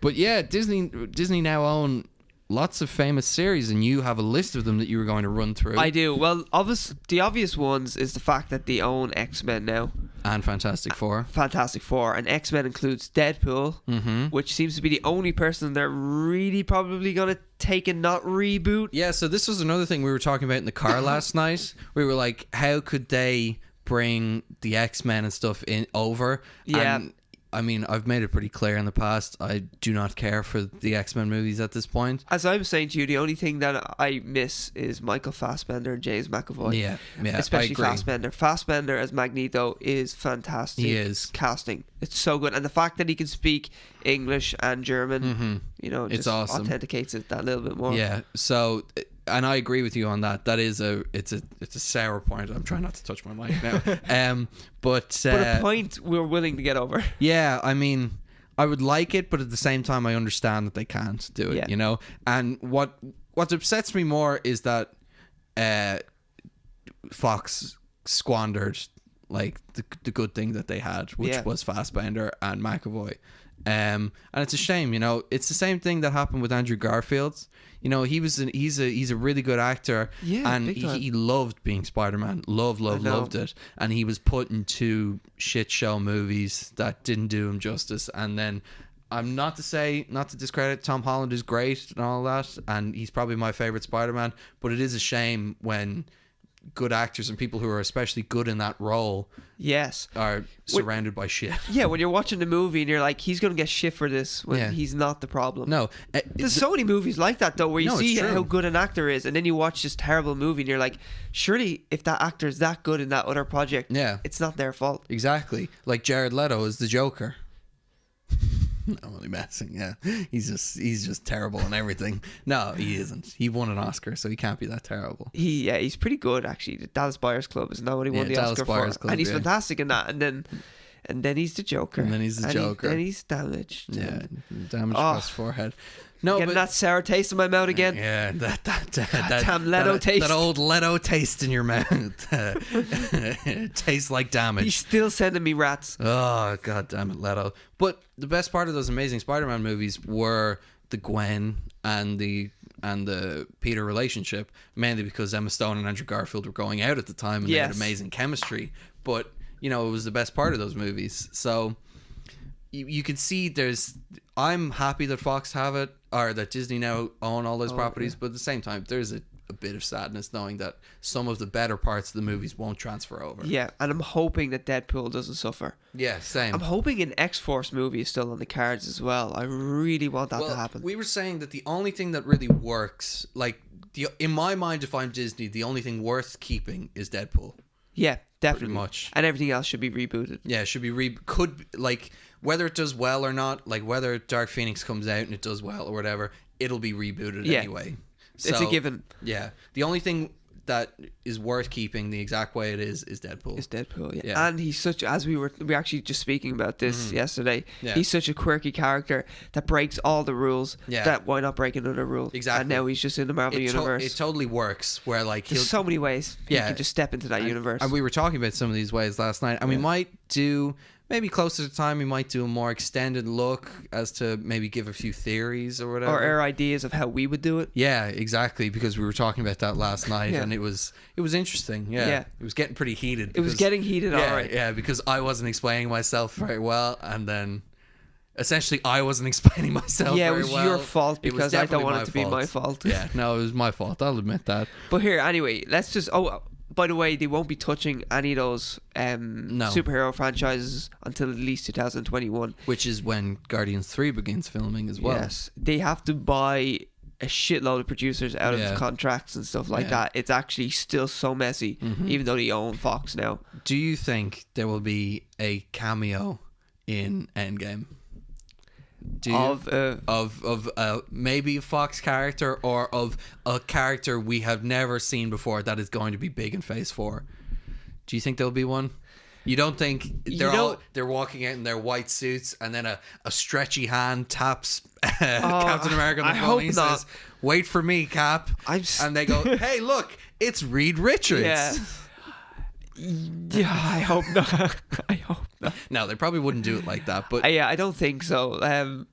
But yeah, Disney now own lots of famous series, and you have a list of them that you were going to run through. I do. Well, the obvious ones is the fact that they own X-Men now. And Fantastic Four. And X-Men includes Deadpool, which seems to be the only person they're really probably going to take and not reboot. Yeah, so this was another thing we were talking about in the car last night. We were like, how could they bring the X-Men and stuff over? Yeah. And I mean, I've made it pretty clear in the past, I do not care for the X-Men movies at this point. As I was saying to you, the only thing that I miss is Michael Fassbender and James McAvoy. Yeah, especially Fassbender. Fassbender as Magneto is fantastic. He is. Casting. It's so good. And the fact that he can speak English and German, just it's awesome. Authenticates it that little bit more. Yeah, so... And I agree with you on that. That is it's a sour point. I'm trying not to touch my mic now. But a point we're willing to get over. Yeah, I mean, I would like it, but at the same time, I understand that they can't do it. You know. And what upsets me more is that Fox squandered like the good thing that they had, which was Fassbender and McAvoy. And it's a shame, you know. It's the same thing that happened with Andrew Garfield. You know, he's a really good actor, and he loved being Spider-Man. Loved it. And he was put into shit show movies that didn't do him justice. And then, not to discredit, Tom Holland is great and all that, and he's probably my favorite Spider-Man. But it is a shame when good actors and people who are especially good in that role are surrounded by shit. Yeah, when you're watching the movie and you're like, he's going to get shit for this when he's not the problem. No. There's so many movies like that, though, where you see how good an actor is, and then you watch this terrible movie and you're like, surely if that actor is that good in that other project, it's not their fault. Exactly. Like Jared Leto is the Joker. I'm only messing. Yeah, he's just terrible in everything. No, he isn't. He won an Oscar, so he can't be that terrible. He's pretty good actually. The Dallas Buyers Club is not what he won the Oscar for, and he's fantastic in that. And then he's the Joker. And then he's damaged. Yeah, damaged across his forehead. No, getting that sour taste in my mouth again. Yeah, that damn Leto taste. That old Leto taste in your mouth. Tastes like damage. He's still sending me rats. Oh, god damn it, Leto. But the best part of those Amazing Spider-Man movies were the Gwen and the Peter relationship, mainly because Emma Stone and Andrew Garfield were going out at the time and they had amazing chemistry. But, you know, it was the best part of those movies. So you can see I'm happy that Fox have it, or that Disney now own all those properties, but at the same time, there's a bit of sadness knowing that some of the better parts of the movies won't transfer over. Yeah, and I'm hoping that Deadpool doesn't suffer. Yeah, same. I'm hoping an X-Force movie is still on the cards as well. I really want that to happen. We were saying that the only thing that really works, like, in my mind, if I'm Disney, the only thing worth keeping is Deadpool. Yeah, definitely. Pretty much. And everything else should be rebooted. Yeah, it should be whether it does well or not, like whether Dark Phoenix comes out and it does well or whatever, it'll be rebooted anyway. So, it's a given. Yeah. The only thing that is worth keeping the exact way it is Deadpool. Is Deadpool, yeah. And he's such, as we were actually just speaking about this yesterday, he's such a quirky character that breaks all the rules. Yeah. That why not break another rule? Exactly. And now he's just in the Marvel universe. It totally works. Where like there's so many ways you can just step into that universe. And we were talking about some of these ways last night, and we might do. Maybe closer to time, we might do a more extended look as to maybe give a few theories or whatever. Or our ideas of how we would do it. Yeah, exactly, because we were talking about that last night and it was interesting. Yeah. It was getting pretty heated. It was getting heated, all right. Yeah, because I wasn't explaining myself very well, and then essentially I wasn't explaining myself very well. Yeah, it was your fault because I don't want it to be my fault. Yeah, no, it was my fault. I'll admit that. But here, anyway, let's just... by the way, they won't be touching any of those superhero franchises until at least 2021. Which is when Guardians 3 begins filming as well. Yes. They have to buy a shitload of producers out of contracts and stuff like that. It's actually still so messy, even though they own Fox now. Do you think there will be a cameo in Endgame? Of maybe a Fox character or of a character we have never seen before that is going to be big in Phase 4? Do you think there'll be one? You don't think they're walking out in their white suits and then a stretchy hand taps Captain America on the phone and he says, "Wait for me, Cap." And they go, "Hey, look, it's Reed Richards." Yeah, I hope not. I hope not. No, they probably wouldn't do it like that. But yeah, I don't think so.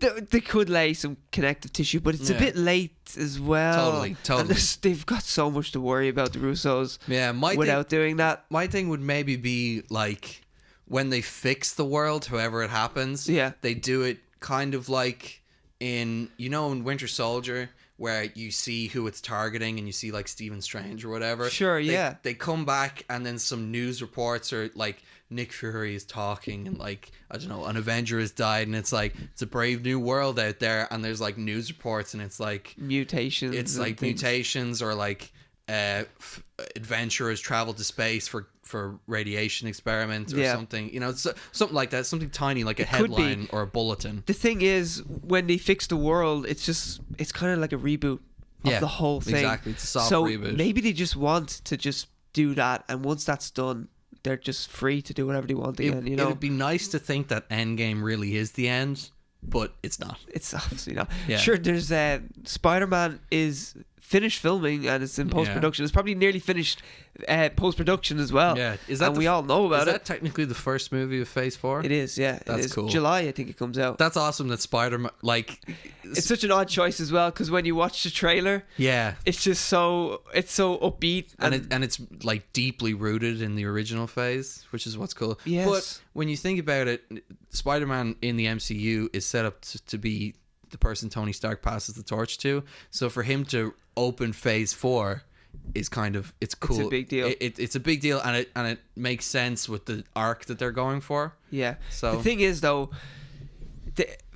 They could lay some connective tissue, but it's a bit late as well. Totally. And they've got so much to worry about, the Russos. Yeah, without doing that. My thing would maybe be like when they fix the world, however it happens. Yeah, they do it kind of like in Winter Soldier, where you see who it's targeting and you see like Stephen Strange or whatever. Sure, yeah. They come back and then some news reports are like Nick Fury is talking and like, I don't know, an Avenger has died and it's like, it's a brave new world out there and there's like news reports and it's like mutations. It's like things. Mutations or like adventurers travel to space for radiation experiments or something, something like that, something tiny like a headline or a bulletin. The thing is, when they fix the world, it's kind of like a reboot of the whole thing. Exactly, it's a soft reboot. Maybe they just want to just do that, and once that's done, they're just free to do whatever they want again. It would be nice to think that Endgame really is the end, but it's not. It's obviously not. Yeah. Sure, there's SpiderMan is finished filming and it's in post-production. It's probably nearly finished post-production as well. Yeah, we all know about it. Is that technically the first movie of Phase 4? It is, yeah. That's cool. July, I think it comes out. That's awesome that Spider-Man, like... It's such an odd choice as well, because when you watch the trailer, it's just so upbeat. And it's like deeply rooted in the original Phase, which is what's cool. Yes. But when you think about it, Spider-Man in the MCU is set up to be the person Tony Stark passes the torch to. So for him to open Phase 4 is kind of, it's cool. It's a big deal. It's a big deal, and it makes sense with the arc that they're going for. Yeah. So the thing is, though,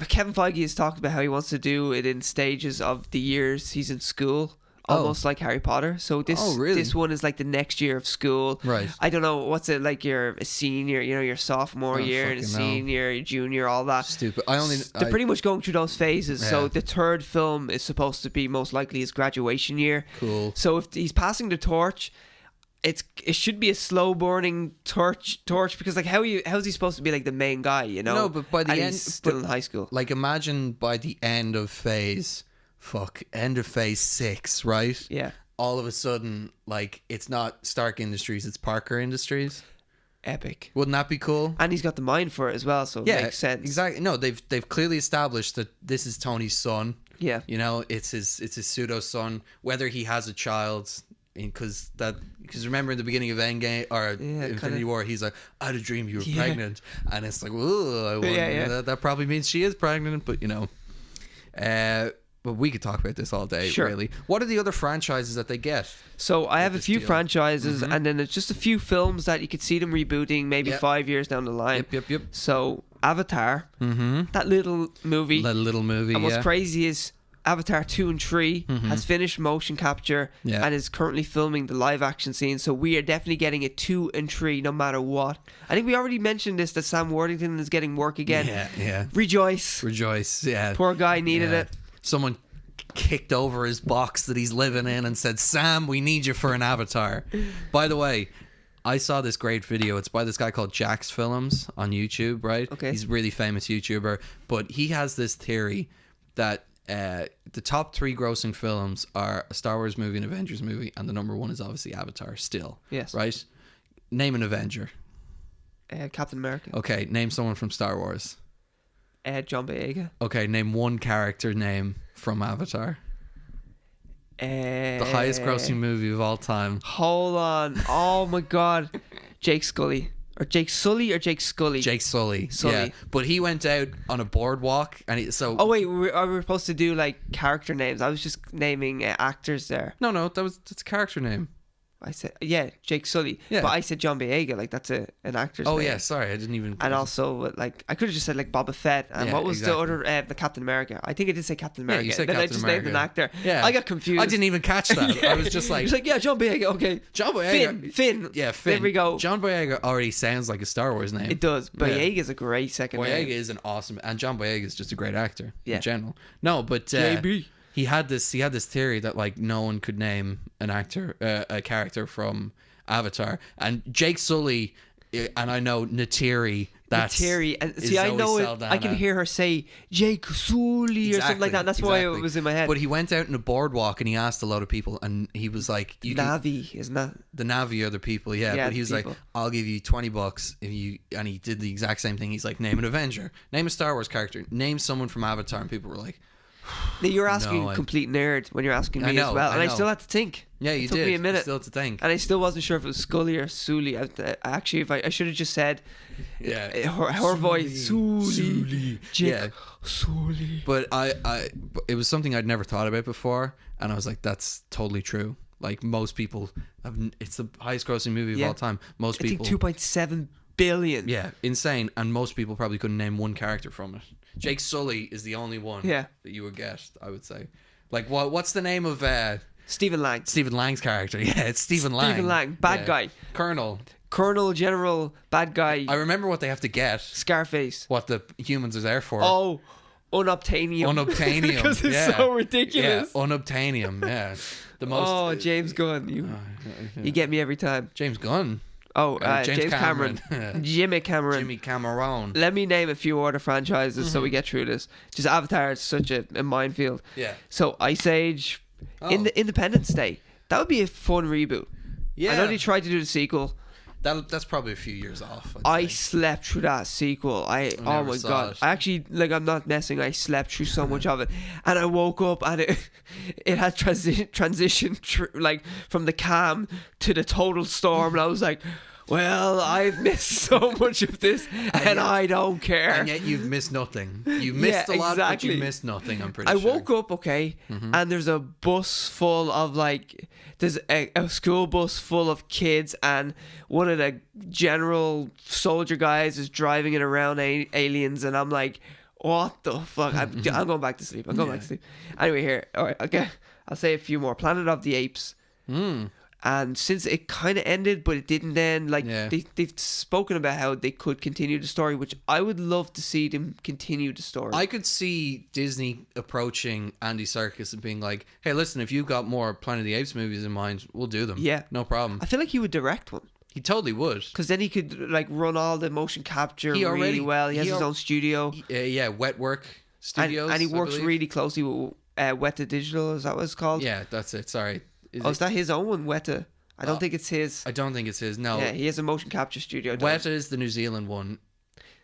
Kevin Feige has talked about how he wants to do it in stages of the years he's in school. Almost like Harry Potter. So this one is like the next year of school. Right. I don't know, what's it like, you're a senior, your sophomore year and a senior, your junior, all that. Stupid. They're pretty much going through those phases. Yeah. So the third film is supposed to be most likely his graduation year. Cool. So if he's passing the torch, it should be a slow burning torch because like how's he supposed to be like the main guy, No, but by the end, he's still in high school. Like imagine by the end of Phase 6, right? Yeah. All of a sudden, like, it's not Stark Industries, it's Parker Industries. Epic. Wouldn't that be cool? And he's got the mind for it as well, so it makes sense. Exactly. No, they've clearly established that this is Tony's son. Yeah. It's his pseudo son. Whether he has a child, because remember in the beginning of Endgame or Infinity War, he's like, I had a dream you were pregnant, and it's like, ooh, that probably means she is pregnant, but But we could talk about this all day, really. What are the other franchises that they get? So I have a few franchises, and then it's just a few films that you could see them rebooting maybe 5 years down the line. Yep. So Avatar, that little movie. And what's crazy is Avatar 2 and 3 has finished motion capture and is currently filming the live action scene. So we are definitely getting a 2 and 3 no matter what. I think we already mentioned this, that Sam Worthington is getting work again. Yeah. Rejoice, yeah. Poor guy needed it. Someone kicked over his box that he's living in and said, Sam, we need you for an Avatar. By the way, I saw this great video. It's by this guy called Jax Films on YouTube, right? Okay. He's a really famous YouTuber, but he has this theory that the top 3 grossing films are a Star Wars movie, an Avengers movie, and the number 1 is obviously Avatar still. Yes. Right? Name an Avenger. Captain America. Okay, name someone from Star Wars. John Boyega. Okay, name one character name from Avatar. The highest grossing movie of all time. Hold on. Oh my god. Jake Scully. Or Jake Sully or Jake Scully? Jake Sully. Yeah. But he went out on a boardwalk and Oh wait, are we supposed to do like character names? I was just naming actors there. No, that's a character name. I said, Jake Sully. Yeah. But I said John Boyega, like that's an actor's name. Yeah, sorry, I didn't even. And also, like, I could have just said like Boba Fett. And what was the other, the Captain America? I think I did say Captain America. Yeah, you said then Captain I just America. named an actor. Yeah. I got confused. I didn't even catch that. I was just like, he's like, John Boyega. Okay, John Boyega. Finn. Yeah, Finn. There we go. John Boyega already sounds like a Star Wars name. It does. Boyega is a great second name. Boyega is an awesome, and John Boyega is just a great actor in Yeah. general. No, but JB. he had this theory that like no one could name an actor, a character from Avatar, and Jake Sully, and I know Neytiri. Neytiri, and see, I know it. I can hear her say Jake Sully or something like that. That's why it was in my head. But he went out in a boardwalk and he asked a lot of people, and he was like, Navi, isn't that? The Navi are the people, yeah. But he was like, I'll give you $20 if you. And he did the exact same thing. He's like, name an Avenger, name a Star Wars character, name someone from Avatar, and people were like, now you're asking complete nerd when you're asking me as well, and I still had to think. Yeah, you took did. me a minute. You still had to think, and I still wasn't sure if it was Scully or Sully. Actually, if I should have just said, her voice, Sully, Jake Sully. But it was something I'd never thought about before, and I was like, that's totally true. Like most people it's the highest grossing movie of all time. Most people, I think 2.7 billion. Yeah, insane. And most people probably couldn't name one character from it. Jake Sully is the only one that you would get, I would say. Like, what's the name of Stephen Lang? Stephen Lang's character. Yeah, it's Stephen Lang. Stephen Lang, bad guy. Colonel, General, bad guy. I remember what they have to get. Scarface. What the humans are there for. Oh, unobtainium. Unobtainium. Because it's so ridiculous. Yeah, unobtainium, yeah. The most. Oh, James Gunn. You get me every time. James Gunn. Oh, James Cameron. Jimmy Cameron. Let me name a few other franchises so we get through this. Just Avatar is such a minefield. Yeah. So Ice Age, Independence Day. That would be a fun reboot. Yeah. I know they tried to do the sequel. That's probably a few years off. I slept through that sequel. Oh my god! I actually, like, I'm not messing. I slept through so much of it, and I woke up and it had transitioned like from the calm to the total storm, and I was like, well, I've missed so much of this, and I don't care. And yet you've missed nothing. You've missed a lot, but you missed nothing, I'm pretty sure. I woke up, and there's a bus full of, like, there's a school bus full of kids, and one of the general soldier guys is driving it around aliens, and I'm like, what the fuck? I'm going back to sleep. I'm going back to sleep. Anyway, here. All right, okay. I'll say a few more. Planet of the Apes. And since it kind of ended, but it didn't end, like, they've spoken about how they could continue the story, which I would love to see them continue the story. I could see Disney approaching Andy Serkis and being like, hey, listen, if you've got more Planet of the Apes movies in mind, we'll do them. Yeah. No problem. I feel like he would direct one. He totally would. Because then he could, like, run all the motion capture really well. He has his own studio. Wetwork Studios. And he works really closely with Weta Digital, is that what it's called? Yeah, that's it. Sorry. Is that his own one, Weta? I don't think it's his. I don't think it's his, no. Yeah, he has a motion capture studio. Weta is the New Zealand one.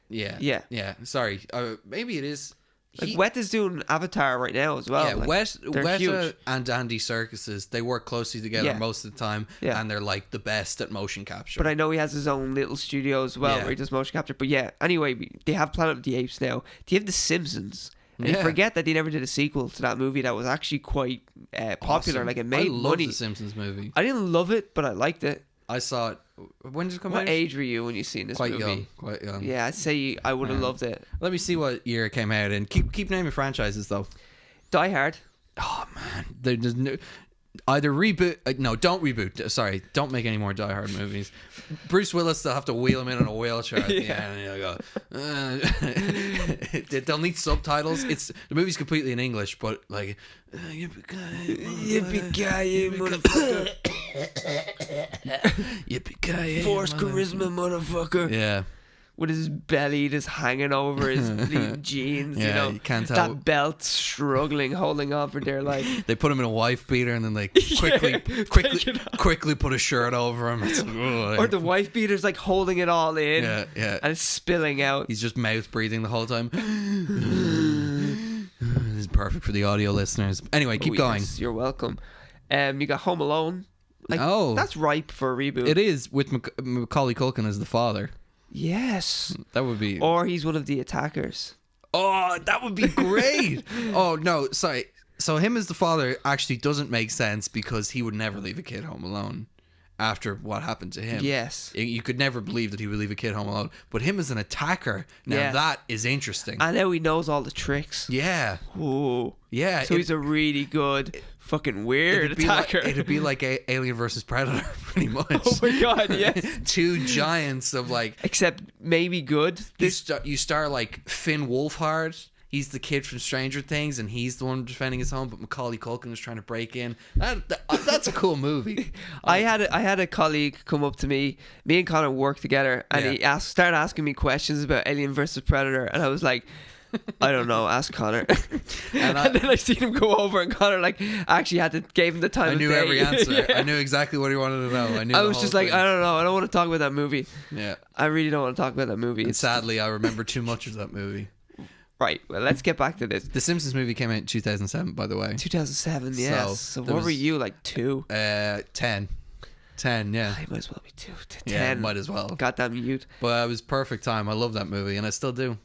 Yeah. Yeah, sorry. Maybe it is. Like, Weta's doing Avatar right now as well. Yeah, like, Weta huge. and Andy Serkis, they work closely together most of the time, and they're like the best at motion capture. But I know he has his own little studio as well where he does motion capture. But yeah, anyway, they have Planet of the Apes now. They have The Simpsons. And you forget that they never did a sequel to that movie that was actually quite popular. Awesome. Like, it made money. I love the Simpsons movie. I didn't love it, but I liked it. I saw it. When did it come out? What age were you when you seen this movie? Quite young. Yeah, I'd say I would have loved it. Let me see what year it came out in. Keep naming franchises though. Die Hard. Oh man, there's no. Either reboot, no, don't reboot. Sorry, don't make any more Die Hard movies. Bruce Willis, they'll have to wheel him in on a wheelchair at the end, and he'll go. They'll need subtitles. The movie's completely in English, but like, yippee-ki-yay, motherfucker. Yippee-ki-yay, Force charisma, motherfucker. Yeah. With his belly just hanging over his bleeding jeans, you can't tell. That belt struggling, holding on for dear life. They put him in a wife beater and then they quickly put a shirt over him. Or the wife beater's like holding it all in, yeah, and it's spilling out. He's just mouth breathing the whole time. This is perfect for the audio listeners. Anyway, keep going. Yes, you're welcome. You got Home Alone. Like, that's ripe for a reboot. It is, with Macaulay Culkin as the father. Yes. That would be... Or he's one of the attackers. Oh, that would be great. Oh, no, sorry. So him as the father actually doesn't make sense because he would never leave a kid home alone. after what happened to him. Yes. You could never believe that he would leave a kid home alone. But him as an attacker, now that is interesting. And now he knows all the tricks. Yeah. Ooh. Yeah. So he's a really good, fucking weird attacker. It'd be like Alien versus Predator, pretty much. Oh my God, yes. Two giants of like... Except maybe good. You start like Finn Wolfhard. He's the kid from Stranger Things, and he's the one defending his home. But Macaulay Culkin is trying to break in. That's a cool movie. I had a colleague come up to me. Me and Connor worked together, and he started asking me questions about Alien versus Predator, and I was like, I don't know. Ask Connor. and then I seen him go over, and Connor actually gave him the time. I knew every answer. I knew exactly what he wanted to know. I was just like, I don't know. I don't want to talk about that movie. Yeah, I really don't want to talk about that movie. And sadly, I remember too much of that movie. Right, well, let's get back to this. The Simpsons movie came out in 2007, by the way. 2007, yes. So what were you, like 2? 10. 10, yeah. I might as well be 2 to 10. Yeah, might as well. Got that mute. But it was perfect time. I love that movie, and I still do.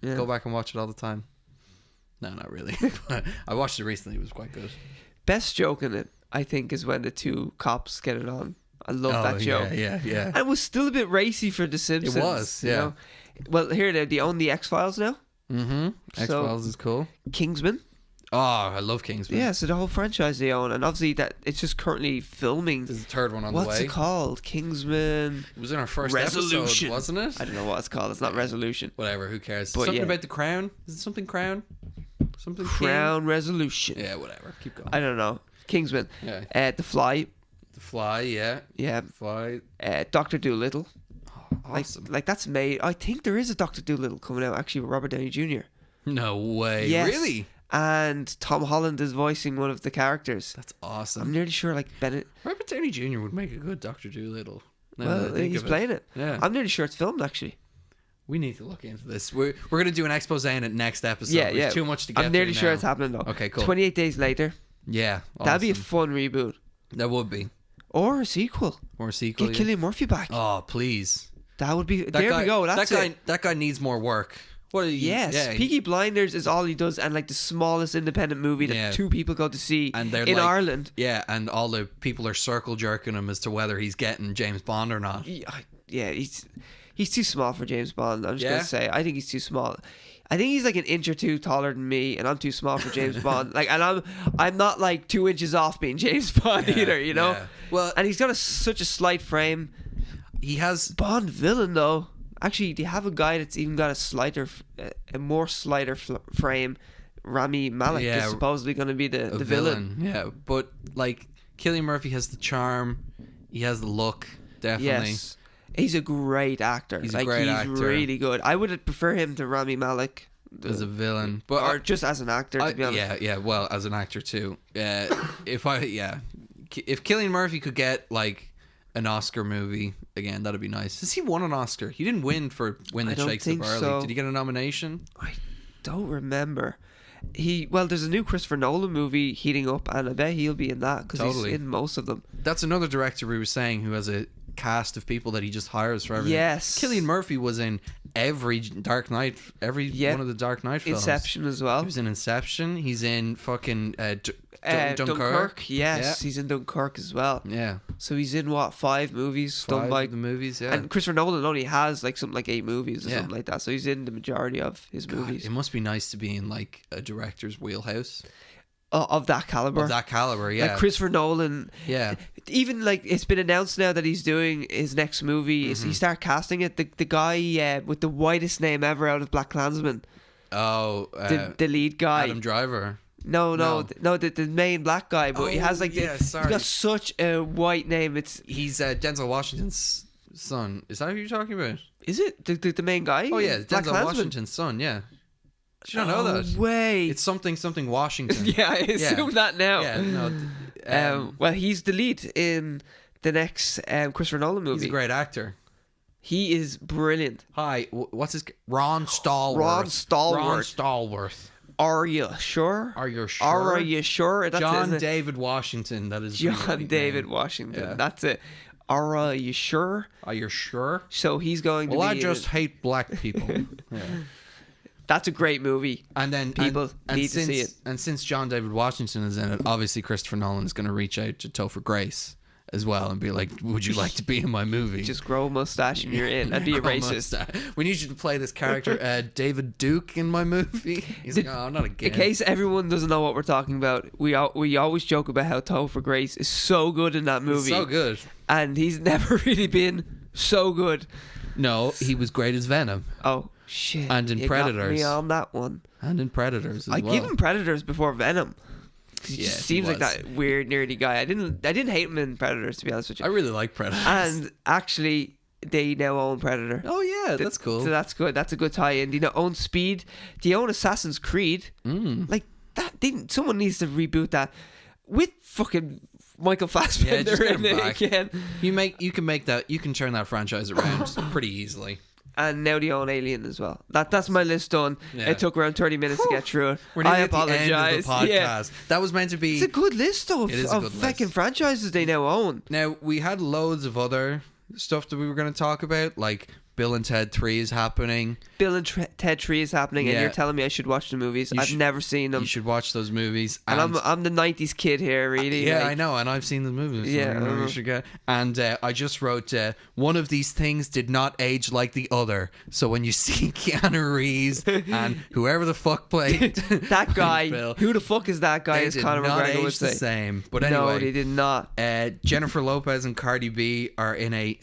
Yeah. Go back and watch it all the time. No, not really. I watched it recently. It was quite good. Best joke in it, I think, is when the two cops get it on. I love that joke. Yeah. And it was still a bit racy for The Simpsons. It was, yeah. You know? Well, here they own the X-Files now. Mm-hmm. X-Files is cool. Kingsman. Oh, I love Kingsman. Yeah, so the whole franchise they own, and obviously that it's just currently filming. There's the third one on the way. What's it called? Kingsman. It was in our first Resolution. episode, wasn't it? I don't know what it's called. It's not Resolution. Whatever, who cares? But something about the Crown? Is it something Crown? Something Crown King? Resolution. Yeah, whatever. Keep going. I don't know. Kingsman. Yeah. The Fly. The Fly, yeah. Yeah. Fly. Dr. Doolittle. Awesome. Like that's made. I think there is a Dr. Doolittle coming out actually with Robert Downey Jr. No way. Yes. Really? And Tom Holland is voicing one of the characters. That's awesome. I'm nearly sure like Bennett. Robert Downey Jr. would make a good Dr. Doolittle. Well, he's playing it. Yeah. I'm nearly sure it's filmed actually. We need to look into this. We're going to do an expose in it next episode. Yeah. There's too much to get I'm nearly sure now. it's happening though. Okay, cool. 28 Days Later. Yeah. Awesome. That'd be a fun reboot. That would be. Or a sequel. Or a sequel. Get Cillian Murphy back. Oh, please. That would be. We go. That's that guy needs more work. What? Yes. Yeah, Peaky Blinders is all he does, and like the smallest independent movie that two people go to see in Ireland. Yeah, and all the people are circle jerking him as to whether he's getting James Bond or not. Yeah, he's too small for James Bond. I'm just gonna say, I think he's too small. I think he's like an inch or two taller than me, and I'm too small for James Bond. Like, and I'm not like 2 inches off being James Bond either, you know. Yeah. Well, and he's got such a slight frame. He has Bond villain though. Actually, they have a guy that's even got a more slighter frame. Rami Malek is supposedly going to be the villain. Yeah, but like Cillian Murphy has the charm. He has the look. Definitely. Yes. He's a great actor. He's really good. I would prefer him to Rami Malek as a villain, or just as an actor. To be honest. Yeah. Well, as an actor too. If Cillian Murphy could get like an Oscar movie again, that'd be nice. Has he won an Oscar? He didn't win for When the Shakes Up Early. So. Did he get a nomination? I don't remember. There's a new Christopher Nolan movie heating up, and I bet he'll be in that because he's in most of them. That's another director we were saying who has a cast of people that he just hires for everything. Yes. Cillian Murphy was in every Dark Knight, one of the Dark Knight films. Inception as well. He was in Inception. He's in fucking Dunkirk. Yes, he's in Dunkirk as well. Yeah. So he's in 5 movies done by the movies. Yeah. And Christopher Nolan only has like something like 8 movies or something like that. So he's in the majority of his movies. It must be nice to be in like a director's wheelhouse. Of that caliber. Yeah. Like Christopher Nolan. Yeah. Even like it's been announced now that he's doing his next movie. He started casting it. The guy with the whitest name ever out of BlacKkKlansman. Oh. The lead guy. Adam Driver. No, the main black guy. But he has like he's got such a white name. He's Denzel Washington's son. Is that who you're talking about? Is it the main guy? Oh yeah, Denzel Washington's son. Yeah. Did you not know that? Way. It's something Washington. Yeah, I assume that now. Yeah, no. Well, he's the lead in the next Christopher Nolan movie. He's a great actor. He is brilliant. Hi, what's his... Ron Stallworth. Ron Stallworth. Are you sure? Are you sure? That's John David Washington. That is John David Washington. Yeah. That's it. Are you sure? Are you sure? So he's going to be... Well, I just hate black people. Yeah. That's a great movie. And then people need to see it. And since John David Washington is in it, obviously Christopher Nolan is going to reach out to Topher Grace as well and be like, would you like to be in my movie? Just grow a mustache and you're in. I'd be a racist. We need you to play this character, David Duke, in my movie. He's like, oh, not again. In case everyone doesn't know what we're talking about, we always joke about how Topher Grace is so good in that movie. So good. And he's never really been so good. No, he was great as Venom. Oh, shit. And in Predators. Got me on that one. And in Predators as well. I give him Predators before Venom. He just seems like that weird, nerdy guy. I didn't hate him in Predators, to be honest with you. I really like Predators. And actually, they now own Predator. Oh, yeah, that's cool. So that's good. That's a good tie-in. Do you own Speed? Do you own Assassin's Creed? Like, that. Someone needs to reboot that with fucking Michael Fassbender in it again. You can turn that franchise around pretty easily. And now they own Alien as well. That's my list done. Yeah. It took around 30 minutes to get through it. I apologize. The end of the podcast. Yeah. That was meant to be. It's a good list though of fucking franchises they now own. Now we had loads of other stuff that we were going to talk about, like Bill and Ted 3 is happening. Bill and Ted 3 is happening, and you're telling me I should watch the movies. I've never seen them. You should watch those movies. And I'm the 90s kid here, really. Yeah, I know, and I've seen the movies. So yeah. You should get. And I just wrote, one of these things did not age like the other. So when you see Keanu Reeves and whoever the fuck played that guy, Bill, who the fuck is that guy? As Conor McGregor would say. The same. But anyway, no, they did not. Jennifer Lopez and Cardi B are in a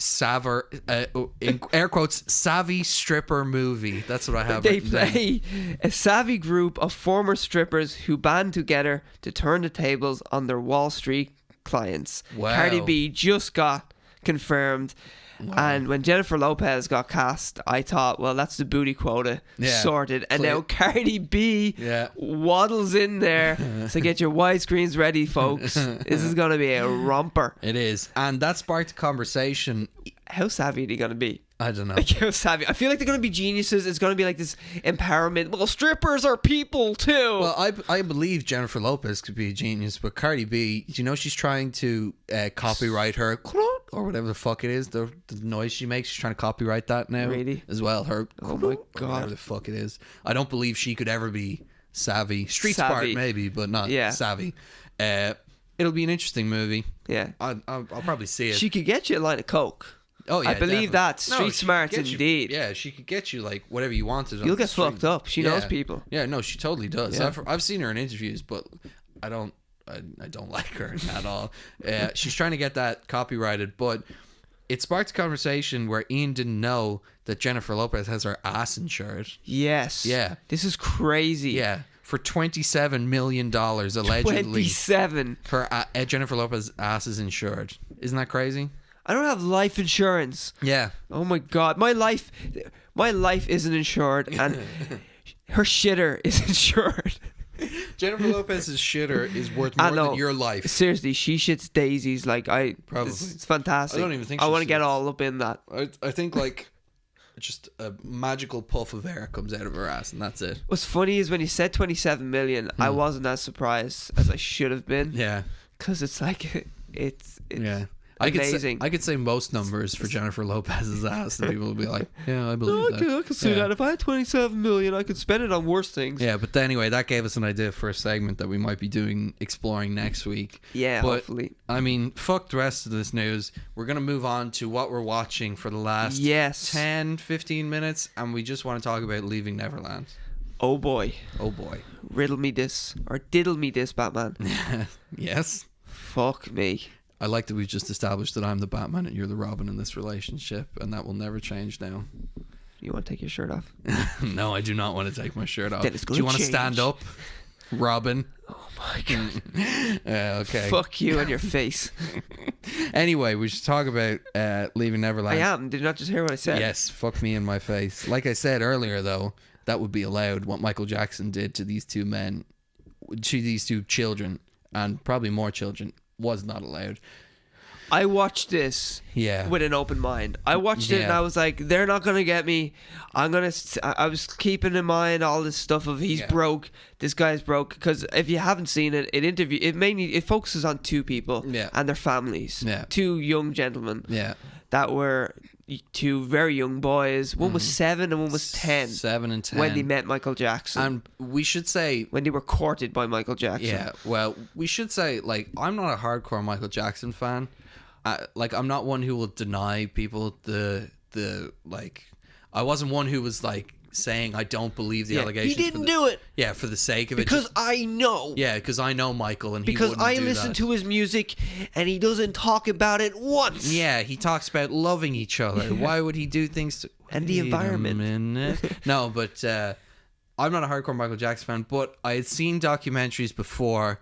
in air quotes, savvy stripper movie. That's what I have. They play a savvy group of former strippers who band together to turn the tables on their Wall Street clients. Wow. Cardi B just got confirmed. Wow. And when Jennifer Lopez got cast, I thought, well, that's the booty quota sorted. And now Cardi B waddles in there. So get your widescreens ready, folks. This is going to be a romper. It is. And that sparked a conversation. How savvy are they going to be? I don't know. Like, how savvy. I feel like they're going to be geniuses. It's going to be like this empowerment. Well, strippers are people too. Well, I believe Jennifer Lopez could be a genius, but Cardi B, do you know she's trying to copyright her or whatever the fuck it is, the noise she makes? She's trying to copyright that now. Really? As well. Her. Oh my God. Whatever the fuck it is. I don't believe she could ever be savvy. Street smart maybe, but not savvy. It'll be an interesting movie. Yeah. I'll probably see it. She could get you a line of coke. Oh yeah, I believe that. Street smart indeed. Yeah, she could get you like whatever you wanted. You'll get fucked up. She knows people. Yeah, no, she totally does. Yeah. I've seen her in interviews, but I don't like her at all. She's trying to get that copyrighted, but it sparked a conversation where Ian didn't know that Jennifer Lopez has her ass insured. Yes. Yeah. This is crazy. Yeah. For $27 million, allegedly. 27. Her Jennifer Lopez's ass is insured. Isn't that crazy? I don't have life insurance. Yeah. Oh my God. My life isn't insured, and her shitter is insured. Jennifer Lopez's shitter is worth more than your life. Seriously, she shits daisies. Like probably. It's fantastic. I don't even think I want to get all up in that. I think like just a magical puff of air comes out of her ass, and that's it. What's funny is when you said 27 million, I wasn't as surprised as I should have been. Yeah. Because it's like it's yeah. amazing. I could say most numbers for Jennifer Lopez's ass, and people would be like, "Yeah, I believe that." I could say that. If I had 27 million, I could spend it on worse things. Yeah, but anyway, that gave us an idea for a segment that we might be exploring next week. Yeah, but, hopefully. I mean, fuck the rest of this news. We're gonna move on to what we're watching for the last 10, 15 minutes, and we just want to talk about Leaving Neverland. Oh boy. Oh boy. Riddle me this, or diddle me this, Batman. Yes. Fuck me. I like that we've just established that I'm the Batman and you're the Robin in this relationship, and that will never change now. You want to take your shirt off? No, I do not want to take my shirt off. Do you want to stand up, Robin? Oh my God. Okay. Fuck you and your face. Anyway, we should talk about Leaving Neverland. I am. Did you not just hear what I said? Yes, fuck me in my face. Like I said earlier, though, that would be allowed. What Michael Jackson did to these two men, to these two children, and probably more children, was not allowed. I watched this with an open mind. I watched it and I was like, they're not going to get me. I was keeping in mind all this stuff of he's broke, this guy's broke. Because if you haven't seen it, it focuses on two people and their families. Yeah. Two young gentlemen that were two very young boys. One was 7 and one was 10. 7 and 10. When they met Michael Jackson. And we should say, when they were courted by Michael Jackson. Yeah, well, we should say, like, I'm not a hardcore Michael Jackson fan. like I'm not one who will deny people the like. I wasn't one who was like saying I don't believe the allegations. He didn't do it. Yeah, for the sake of it. Because I know. Yeah, because I know Michael, and because I listen to his music, and he doesn't talk about it once. Yeah, he talks about loving each other. Yeah. Why would he do things and the environment? No, but I'm not a hardcore Michael Jackson fan, but I had seen documentaries before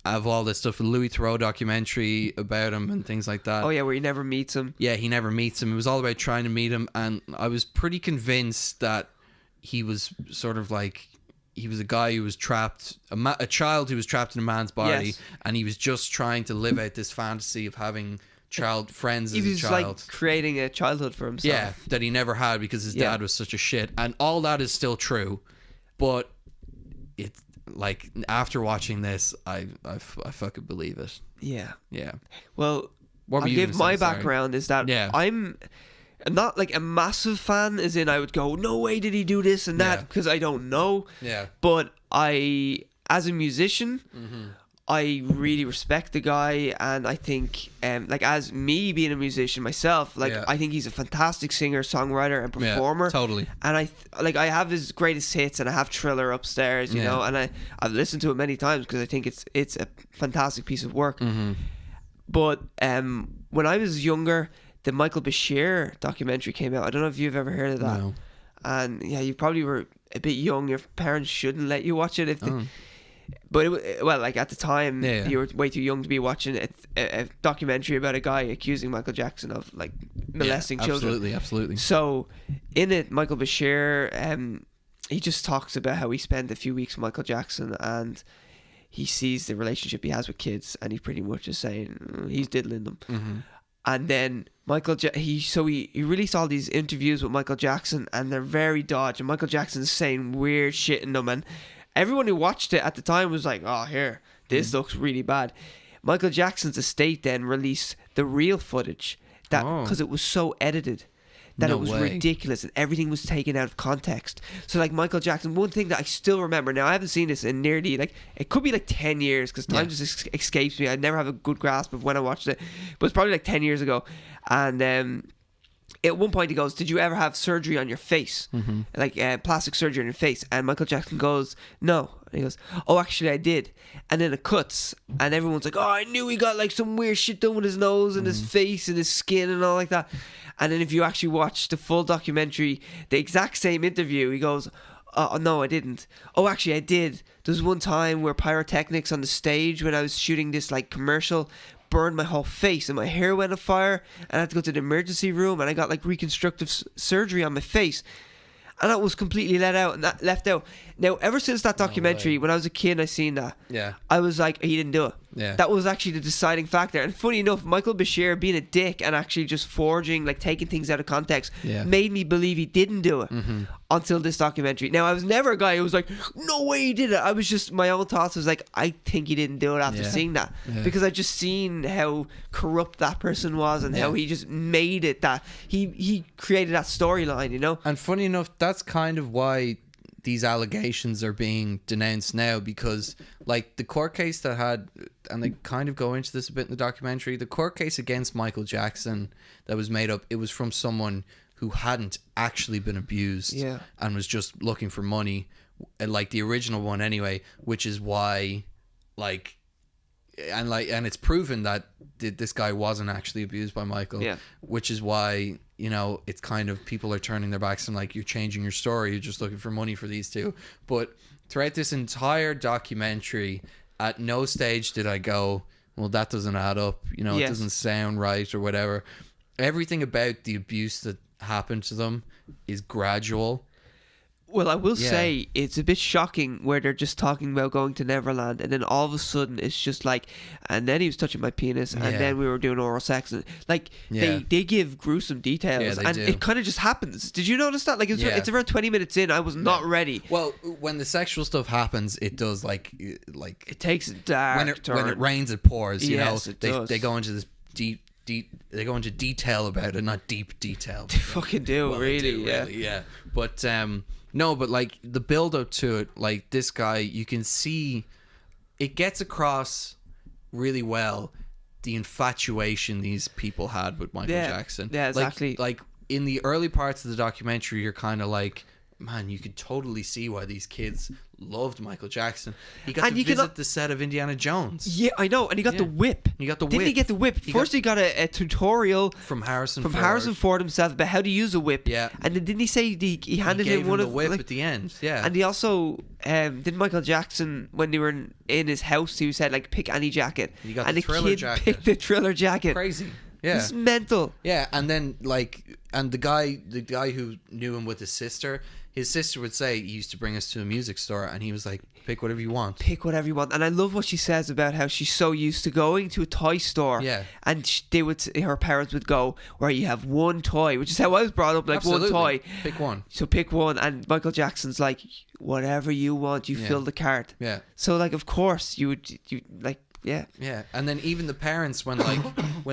of all this stuff. Louis Theroux documentary about him and things like that. Oh yeah, where he never meets him. Yeah, he never meets him. It was all about trying to meet him, and I was pretty convinced that he was sort of like, he was a guy who was trapped, a child who was trapped in a man's body, and he was just trying to live out this fantasy of having friends as a child. He was like creating a childhood for himself. Yeah, that he never had because his dad was such a shit, and all that is still true, but it's like after watching this, I fucking believe it. Yeah. Yeah. Well, I'll give my background is that I'm not like a massive fan, as in I would go, no way did he do this and that, because I don't know. Yeah. But as a musician, I really respect the guy, and I think, like as me being a musician myself, like I think he's a fantastic singer, songwriter, and performer. Yeah, totally. And I have his greatest hits, and I have Thriller upstairs, you know, and I've listened to it many times because I think it's a fantastic piece of work. But when I was younger, the Michael Bashir documentary came out. I don't know if you've ever heard of that. No. And yeah, you probably were a bit young. Your parents shouldn't let you watch it if they. But like at the time, you were way too young to be watching a documentary about a guy accusing Michael Jackson of like molesting children. Absolutely. So in it, Michael Bashir, he just talks about how he spent a few weeks with Michael Jackson, and he sees the relationship he has with kids, and he pretty much is saying he's diddling them. And then he released all these interviews with Michael Jackson, and they're very dodgy. And Michael Jackson's saying weird shit in them, and everyone who watched it at the time was like, oh, here, this looks really bad. Michael Jackson's estate then released the real footage because it was so edited that it was ridiculous, and everything was taken out of context. So like Michael Jackson, one thing that I still remember, now I haven't seen this in nearly, like, it could be like 10 years because time just escapes me. I never have a good grasp of when I watched it, but it's probably like 10 years ago. And at one point he goes, did you ever have surgery on your face? Like plastic surgery on your face? And Michael Jackson goes, no. And he goes, oh, actually I did. And then it cuts, and everyone's like, oh, I knew he got like some weird shit done with his nose and his face and his skin and all like that. And then if you actually watch the full documentary, the exact same interview, he goes, oh, no, I didn't. Oh, actually, I did. There's one time where pyrotechnics on the stage when I was shooting this like commercial burned my whole face, and my hair went on fire, and I had to go to the emergency room, and I got like reconstructive surgery on my face. And that was completely left out. Now, ever since that documentary, when I was a kid and I seen that, I was like, he didn't do it. Yeah. That was actually the deciding factor. And funny enough, Michael Bashir being a dick and actually just forging, like taking things out of context, made me believe he didn't do it until this documentary. Now, I was never a guy who was like, no way he did it. I was just, my own thoughts was like, I think he didn't do it after seeing that. Because I just seen how corrupt that person was, and how he just made it that he created that storyline, you know? And funny enough, that's kind of why these allegations are being denounced now, because like the court case that had, and they kind of go into this a bit in the documentary, the court case against Michael Jackson that was made up, it was from someone who hadn't actually been abused and was just looking for money, like the original one anyway, which is why and it's proven that this guy wasn't actually abused by Michael, which is why, you know, it's kind of, people are turning their backs and like, you're changing your story, you're just looking for money for these two. But throughout this entire documentary, at no stage did I go, well, that doesn't add up, you know, it doesn't sound right or whatever. Everything about the abuse that happened to them is gradual. Well, I will say it's a bit shocking where they're just talking about going to Neverland, and then all of a sudden it's just like, and then he was touching my penis, and then we were doing oral sex, and like they give gruesome details, and it kind of just happens. Did you notice that? Like it's around 20 minutes in, I was not ready. Well, when the sexual stuff happens, it does like it takes a dark turn. When it rains, it pours. You know, it does. They go into this deep. They go into detail about it, not deep detail. They fucking do, well, really, yeah. But no, but like the build up to it, like this guy, you can see it gets across really well the infatuation these people had with Michael Jackson. Yeah, exactly. Like in the early parts of the documentary, you're kind of like, man, you could totally see why these kids loved Michael Jackson. He got to visit the set of Indiana Jones. Yeah, I know. And he got the whip. Didn't he get the whip? First he got a tutorial from Harrison Ford himself about how to use a whip. Yeah. And then didn't he say he handed him one of the whip at the end? Yeah. And he also didn't Michael Jackson, when they were in his house, he said like, pick any jacket. He got and the Thriller kid jacket. picked the Thriller jacket. Crazy. Yeah. It's mental. Yeah, and then the guy who knew him with his sister would say he used to bring us to a music store, and he was like, pick whatever you want. Pick whatever you want. And I love what she says about how she's so used to going to a toy store. Yeah. And her parents would go, where you have one toy, which is how I was brought up, like Absolutely. one toy. Pick one. So pick one. And Michael Jackson's like, whatever you want, you fill the cart. Yeah. So like, of course you like, yeah. Yeah, and then even the parents, when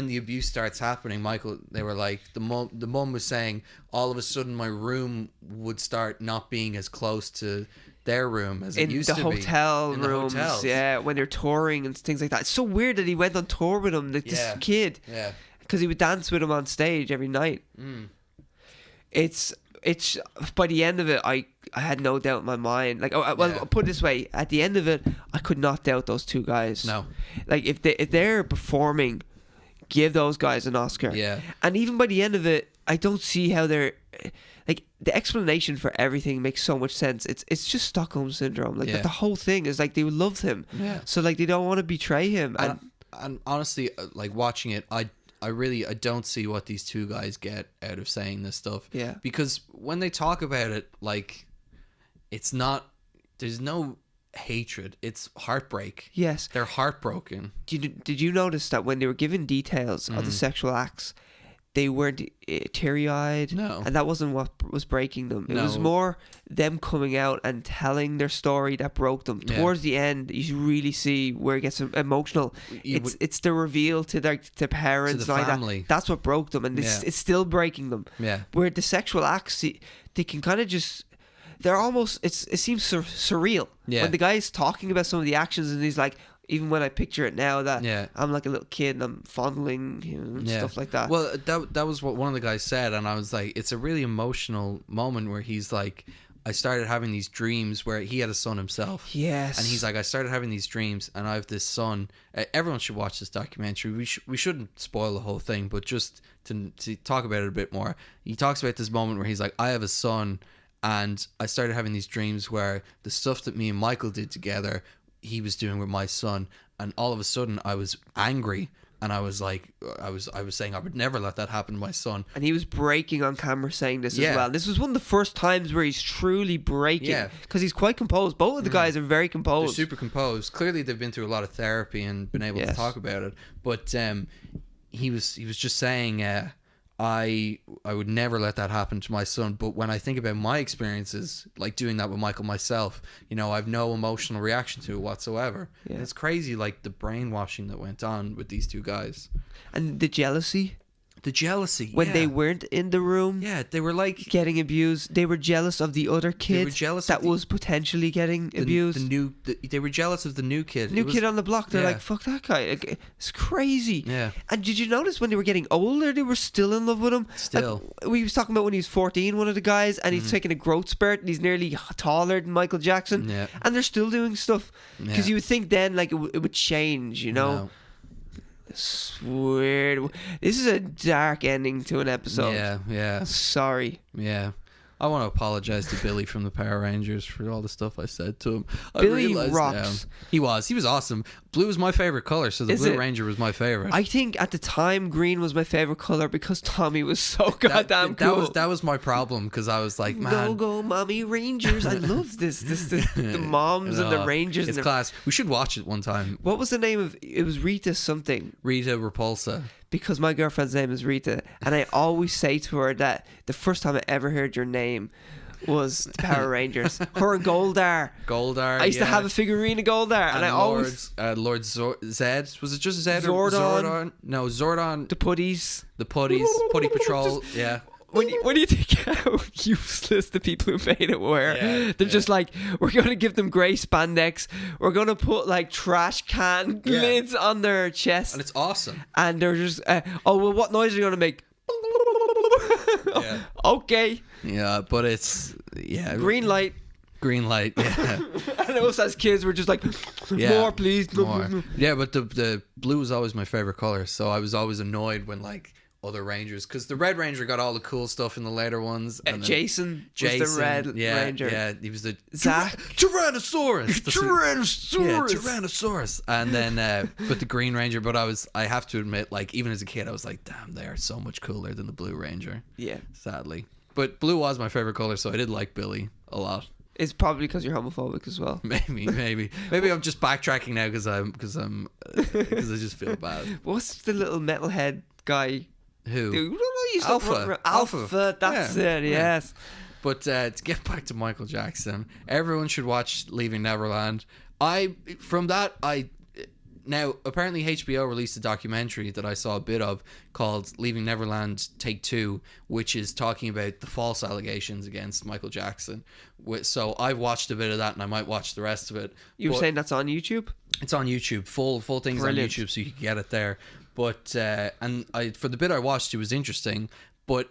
the abuse starts happening, Michael, they were like, the mom was saying, all of a sudden my room would start not being as close to their room as it used to be. In the hotel rooms, yeah, when they're touring and things like that. It's so weird that he went on tour with him, like this kid. Yeah. Because he would dance with him on stage every night. Mm. It's by the end of it, I had no doubt in my mind. Like, I'll put it this way: at the end of it, I could not doubt those two guys. No, like if they're performing, give those guys an Oscar. Yeah. And even by the end of it, I don't see how they're like, the explanation for everything makes so much sense. It's just Stockholm syndrome. Like the whole thing is like they loved him. Yeah. So like they don't want to betray him. And honestly, like watching it, I don't see what these two guys get out of saying this stuff. Yeah. Because when they talk about it, like, it's not, there's no hatred. It's heartbreak. Yes. They're heartbroken. Did you notice that when they were given details of the sexual acts, they weren't teary-eyed? No. And that wasn't what was breaking them. It was more them coming out and telling their story that broke them. Towards the end, you really see where it gets emotional. It's the reveal to their parents. To the family. That. That's what broke them. And it's still breaking them. Yeah. Where the sexual acts, they can kind of just... They're almost... It seems surreal. Yeah. When the guy's talking about some of the actions and he's like... Even when I picture it now, that I'm like a little kid and I'm fondling him and stuff like that. Well, that was what one of the guys said, and I was like, it's a really emotional moment where he's like, I started having these dreams, where he had a son himself. Yes. And he's like, I started having these dreams, and I have this son. Everyone should watch this documentary. We shouldn't spoil the whole thing, but just to talk about it a bit more. He talks about this moment where he's like, I have a son, and I started having these dreams where the stuff that me and Michael did together, he was doing with my son, and all of a sudden I was angry, and I was like, I was saying I would never let that happen to my son. And he was breaking on camera saying this as well. This was one of the first times where he's truly breaking, because he's quite composed. Both of the guys are very composed. They're super composed. Clearly they've been through a lot of therapy and been able to talk about it. But he was just saying, I would never let that happen to my son. But when I think about my experiences, like doing that with Michael myself, I have no emotional reaction to it whatsoever. Yeah. It's crazy, like the brainwashing that went on with these two guys. And the jealousy. When they weren't in the room. Yeah, they were like... getting abused. They were jealous of the other kid that was potentially getting abused. They were jealous of the new kid. Kid on the block. They're like, fuck that guy. It's crazy. Yeah. And did you notice when they were getting older, they were still in love with him? Still. Like, we was talking about when he was 14, one of the guys, and he's taking a growth spurt, and he's nearly taller than Michael Jackson. Yeah. And they're still doing stuff. Because you would think then, like, it would change, No. It's weird. This is a dark ending to an episode. Yeah. Sorry. Yeah. I want to apologize to Billy from the Power Rangers for all the stuff I said to him. Billy rocks. He was awesome. Blue was my favorite color, so the Blue Ranger was my favorite. I think at the time green was my favorite color because Tommy was so goddamn cool. That was my problem, because I was like, man, go mommy Rangers. I love this the moms and the Rangers. It's class. We should watch it one time. What was the name of it? Was Rita something? Rita Repulsa. Because my girlfriend's name is Rita, and I always say to her that the first time I ever heard your name was the Power Rangers. Her and Goldar. I used to have a figurine of Goldar, and I always... Lord Zed. Was it just Zed? Zordon. No, Zordon. The Putties. Putty Patrol, yeah. when you think how useless the people who made it were, they're just like, we're going to give them grey spandex. We're going to put like trash can lids on their chest. And it's awesome. And they're just, what noise are you going to make? Okay. Yeah, but it's, Green light. Yeah. And us as kids were just like, more please. More. Yeah, but the blue was always my favorite color, so I was always annoyed when like other Rangers, because the Red Ranger got all the cool stuff in the later ones. And Jason was the Red Ranger. Yeah, he was the Zach. Tyrannosaurus. Tyrannosaurus. And then, but the Green Ranger. But I have to admit, like even as a kid, I was like, damn, they are so much cooler than the Blue Ranger. Yeah. Sadly, but blue was my favorite color, so I did like Billy a lot. It's probably because you're homophobic as well. Maybe I'm just backtracking now because I just feel bad. What's the little metalhead guy? Who? Alpha. That's it. Yes. But to get back to Michael Jackson, everyone should watch Leaving Neverland. Now, apparently HBO released a documentary that I saw a bit of called Leaving Neverland Take 2, which is talking about the false allegations against Michael Jackson. So I've watched a bit of that, and I might watch the rest of it. You were saying that's on YouTube? It's on YouTube. Full things Brilliant. On YouTube, so you can get it there. But for the bit I watched, it was interesting, but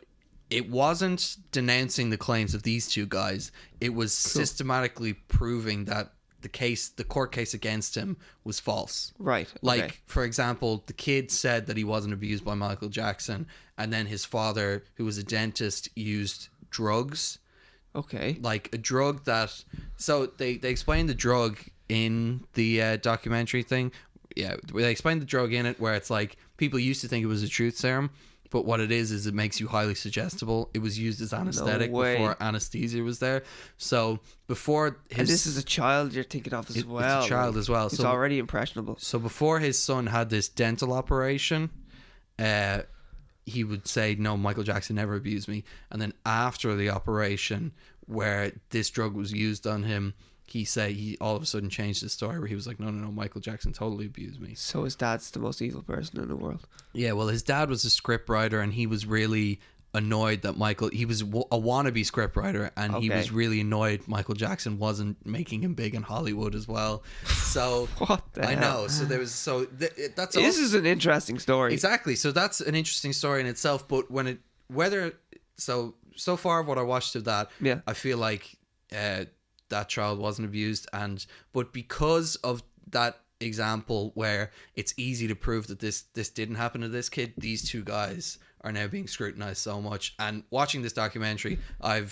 it wasn't denouncing the claims of these two guys. It was systematically proving that the court case against him was false. Right. Like, for example, the kid said that he wasn't abused by Michael Jackson, and then his father, who was a dentist, used drugs. Okay. Like a drug that... So they explained the drug in the documentary thing. Yeah, they explained the drug in it where it's like people used to think it was a truth serum, but what it is it makes you highly suggestible. It was used as anesthetic before anesthesia was there. So before his... And this is a child you're thinking of as well. It's a child as well. He's already impressionable. So before his son had this dental operation, he would say, no, Michael Jackson never abused me. And then after the operation, where this drug was used on him, he all of a sudden changed his story where he was like, no, Michael Jackson totally abused me. So his dad's the most evil person in the world. Yeah, well, his dad was a scriptwriter, and he was really annoyed that he was a wannabe scriptwriter, and he was really annoyed Michael Jackson wasn't making him big in Hollywood as well. So what the hell? know. So there was this is an interesting story. Exactly. So that's an interesting story in itself. But so far what I watched of that, I feel like that child wasn't abused, but because of that example where it's easy to prove that this didn't happen to this kid, these two guys are now being scrutinized so much. And watching this documentary, I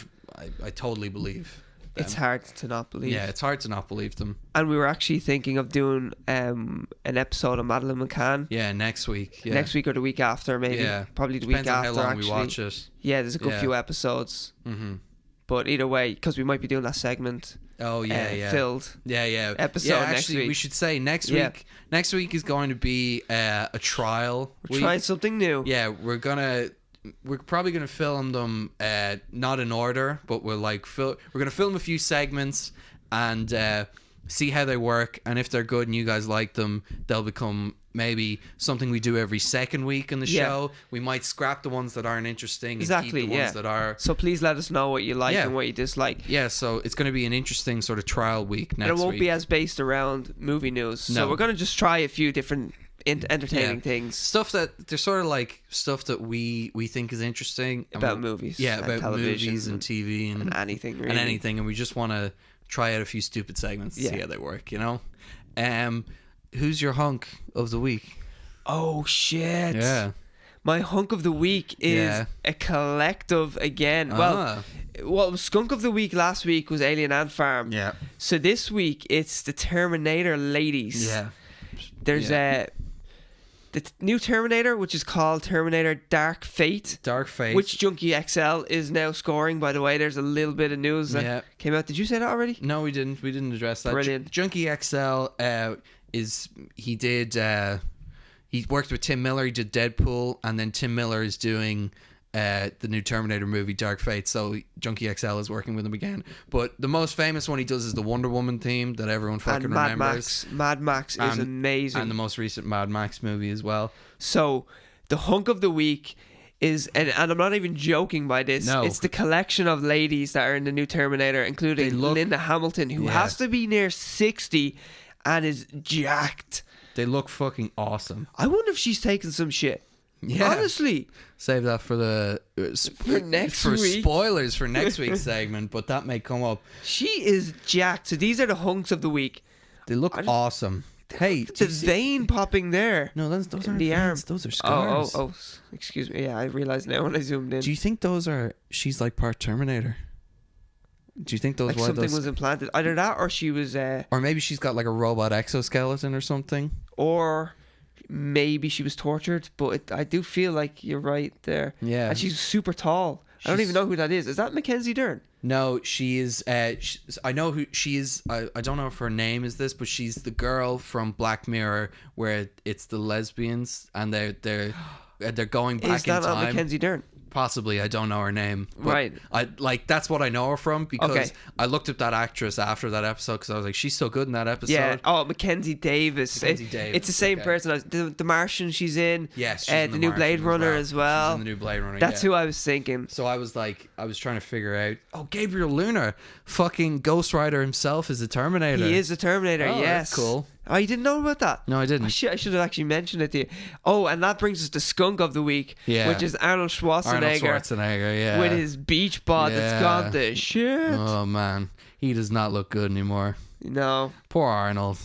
totally believe them. It's hard to not believe. Yeah, it's hard to not believe them. And we were actually thinking of doing an episode of Madeleine McCann. Yeah, next week. Yeah. Next week or the week after, maybe. Yeah. Probably the week after. Depends on how long actually. we watch it. Yeah, there's a good few episodes. Mm-hmm. But either way, because we might be doing that segment. Oh yeah, filled. Yeah. Episode next week. We should say next week. Next week is going to be a trial. We're trying something new. Yeah, we're probably gonna film them not in order, but we're gonna film a few segments and see how they work, and if they're good and you guys like them, they'll become maybe something we do every second week in the show. We might scrap the ones that aren't interesting and keep the ones that are. So please let us know what you like and what you dislike. Yeah, so it's going to be an interesting sort of trial week next week. And it won't be as based around movie news. No. So we're going to just try a few different entertaining things. Stuff that they're sort of like stuff that we think is interesting about movies. Yeah, about movies and TV and anything really. And anything, and we just want to try out a few stupid segments to see how they work, you know? Who's your hunk of the week? Oh shit. Yeah. My hunk of the week is a collective again. Well, skunk of the week last week was Alien Ant Farm. Yeah. So this week it's the Terminator ladies. Yeah. There's the new Terminator, which is called Terminator Dark Fate. Which Junkie XL is now scoring, by the way. There's a little bit of news that came out. Did you say that already? No, we didn't. We didn't address that. Brilliant. Junkie XL he worked with Tim Miller. He did Deadpool, and then Tim Miller is doing the new Terminator movie Dark Fate, so Junkie XL is working with him again. But the most famous one he does is the Wonder Woman theme that everyone fucking remembers. Mad Max is amazing. And the most recent Mad Max movie as well. So the hunk of the week is, and I'm not even joking by this, it's the collection of ladies that are in the new Terminator, including Linda Hamilton, who has to be near 60 and is jacked. They look fucking awesome. I wonder if she's taking some shit. Yeah. Honestly. Save that for the for spoilers for next week's segment, but that may come up. She is jacked. So these are the hunks of the week. They look awesome. Hey, the vein popping there. No, those aren't the veins. Those are scars. Oh, excuse me. Yeah, I realized now when I zoomed in. Do you think those are? She's like part Terminator. Do you think those? Like something was implanted? Either that, or she was. Or maybe she's got like a robot exoskeleton or something. Or maybe she was tortured. But I do feel like you're right there. Yeah. And she's super tall. I don't even know who that is. Is that Mackenzie Dern? No, she is. I know who she is. I don't know if her name is this, but she's the girl from Black Mirror, where it's the lesbians and they're going back in time. Is that not Mackenzie Dern? Possibly, I don't know her name. Right. That's what I know her from, because I looked up that actress after that episode because I was like, she's so good in that episode. Yeah. Oh, Mackenzie Davis. It's the same person. The Martian she's in. Yes. The new Blade Runner as well. She's in the new Blade Runner. That's who I was thinking. So I was trying to figure out. Oh, Gabriel Luna, fucking Ghost Rider himself, is a Terminator. He is a Terminator. Oh, yes. That's cool. Oh, you didn't know about that? No, I didn't. I should have actually mentioned it to you. Oh, and that brings us to Skunk of the Week, which is Arnold Schwarzenegger. Yeah. With his beach bod that's gone to shit. Oh, man. He does not look good anymore. No. Poor Arnold.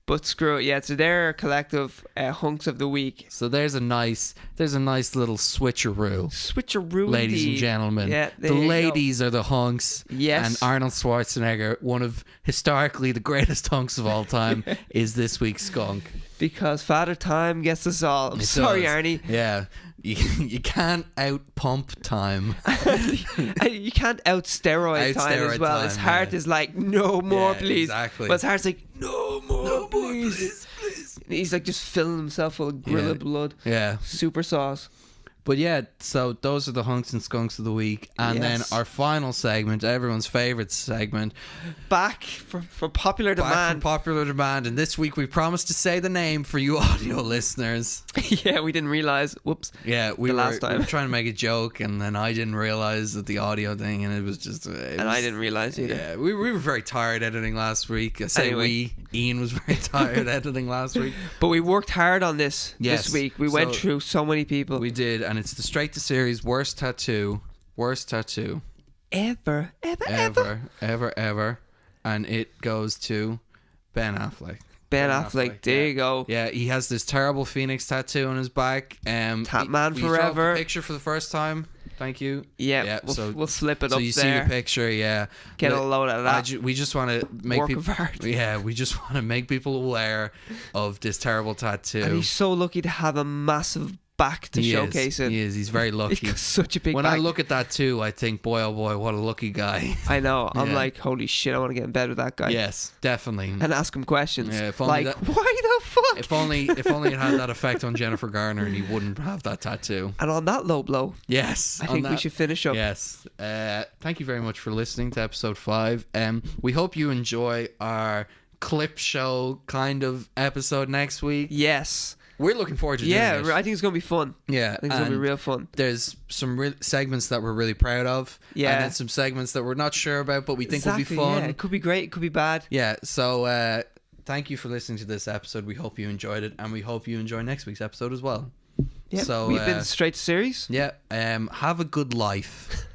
But screw it. Yeah, so they're a collective hunks of the week. So there's a nice little switcheroo. Ladies and gentlemen. Yeah, the ladies are the hunks. Yes. And Arnold Schwarzenegger, one of historically the greatest hunks of all time, is this week's skunk. Because Father Time gets us all. I'm sorry, Arnie. Yeah. You can't out-pump time. You can't out-steroid time as well. His heart is like, no more, please. Exactly. But his heart's like, no more, please. He's like just filling himself full of grill of blood. Yeah. Super sauce. But yeah, so those are the hunks and skunks of the week. And then our final segment, everyone's favourite segment. Back from popular demand. And this week we promised to say the name for you audio listeners. Yeah, we didn't realise. Whoops. Yeah, we were trying to make a joke, and then I didn't realise that the audio thing, and it was just... I didn't realise either. Yeah, we were very tired editing last week. Ian was very tired editing last week. But we worked hard on this week. We went through so many people. We did, and it's the Straight to Series worst tattoo ever. And it goes to Ben Affleck. Ben Affleck, there you go. Yeah, he has this terrible phoenix tattoo on his back. Tapman forever. Picture for the first time. Thank you. Yeah, we'll slip it up there. So you see the picture, yeah. Get a load of that. We just want to make people... Work of art. Yeah, we just want to make people aware of this terrible tattoo. And he's so lucky to have a massive back to showcase it. He is. He's very lucky. He's got such a big When back. I look at that too, I think, boy, oh boy, what a lucky guy. I know. I'm like, holy shit, I want to get in bed with that guy. Yes, definitely. And ask him questions. Yeah, why the fuck? If only it had that effect on Jennifer Garner and he wouldn't have that tattoo. And on that low blow, yes, I think we should finish up. Yes. Thank you very much for listening to episode 5. We hope you enjoy our clip show kind of episode next week. Yes. We're looking forward to doing it. Yeah, I think it's going to be fun. Yeah. I think it's going to be real fun. There's some segments that we're really proud of. Yeah. And then some segments that we're not sure about, but we think will be fun. Yeah. It could be great. It could be bad. Yeah. So thank you for listening to this episode. We hope you enjoyed it. And we hope you enjoy next week's episode as well. Yeah. So we've been Straight to Series. Yeah. Have a good life.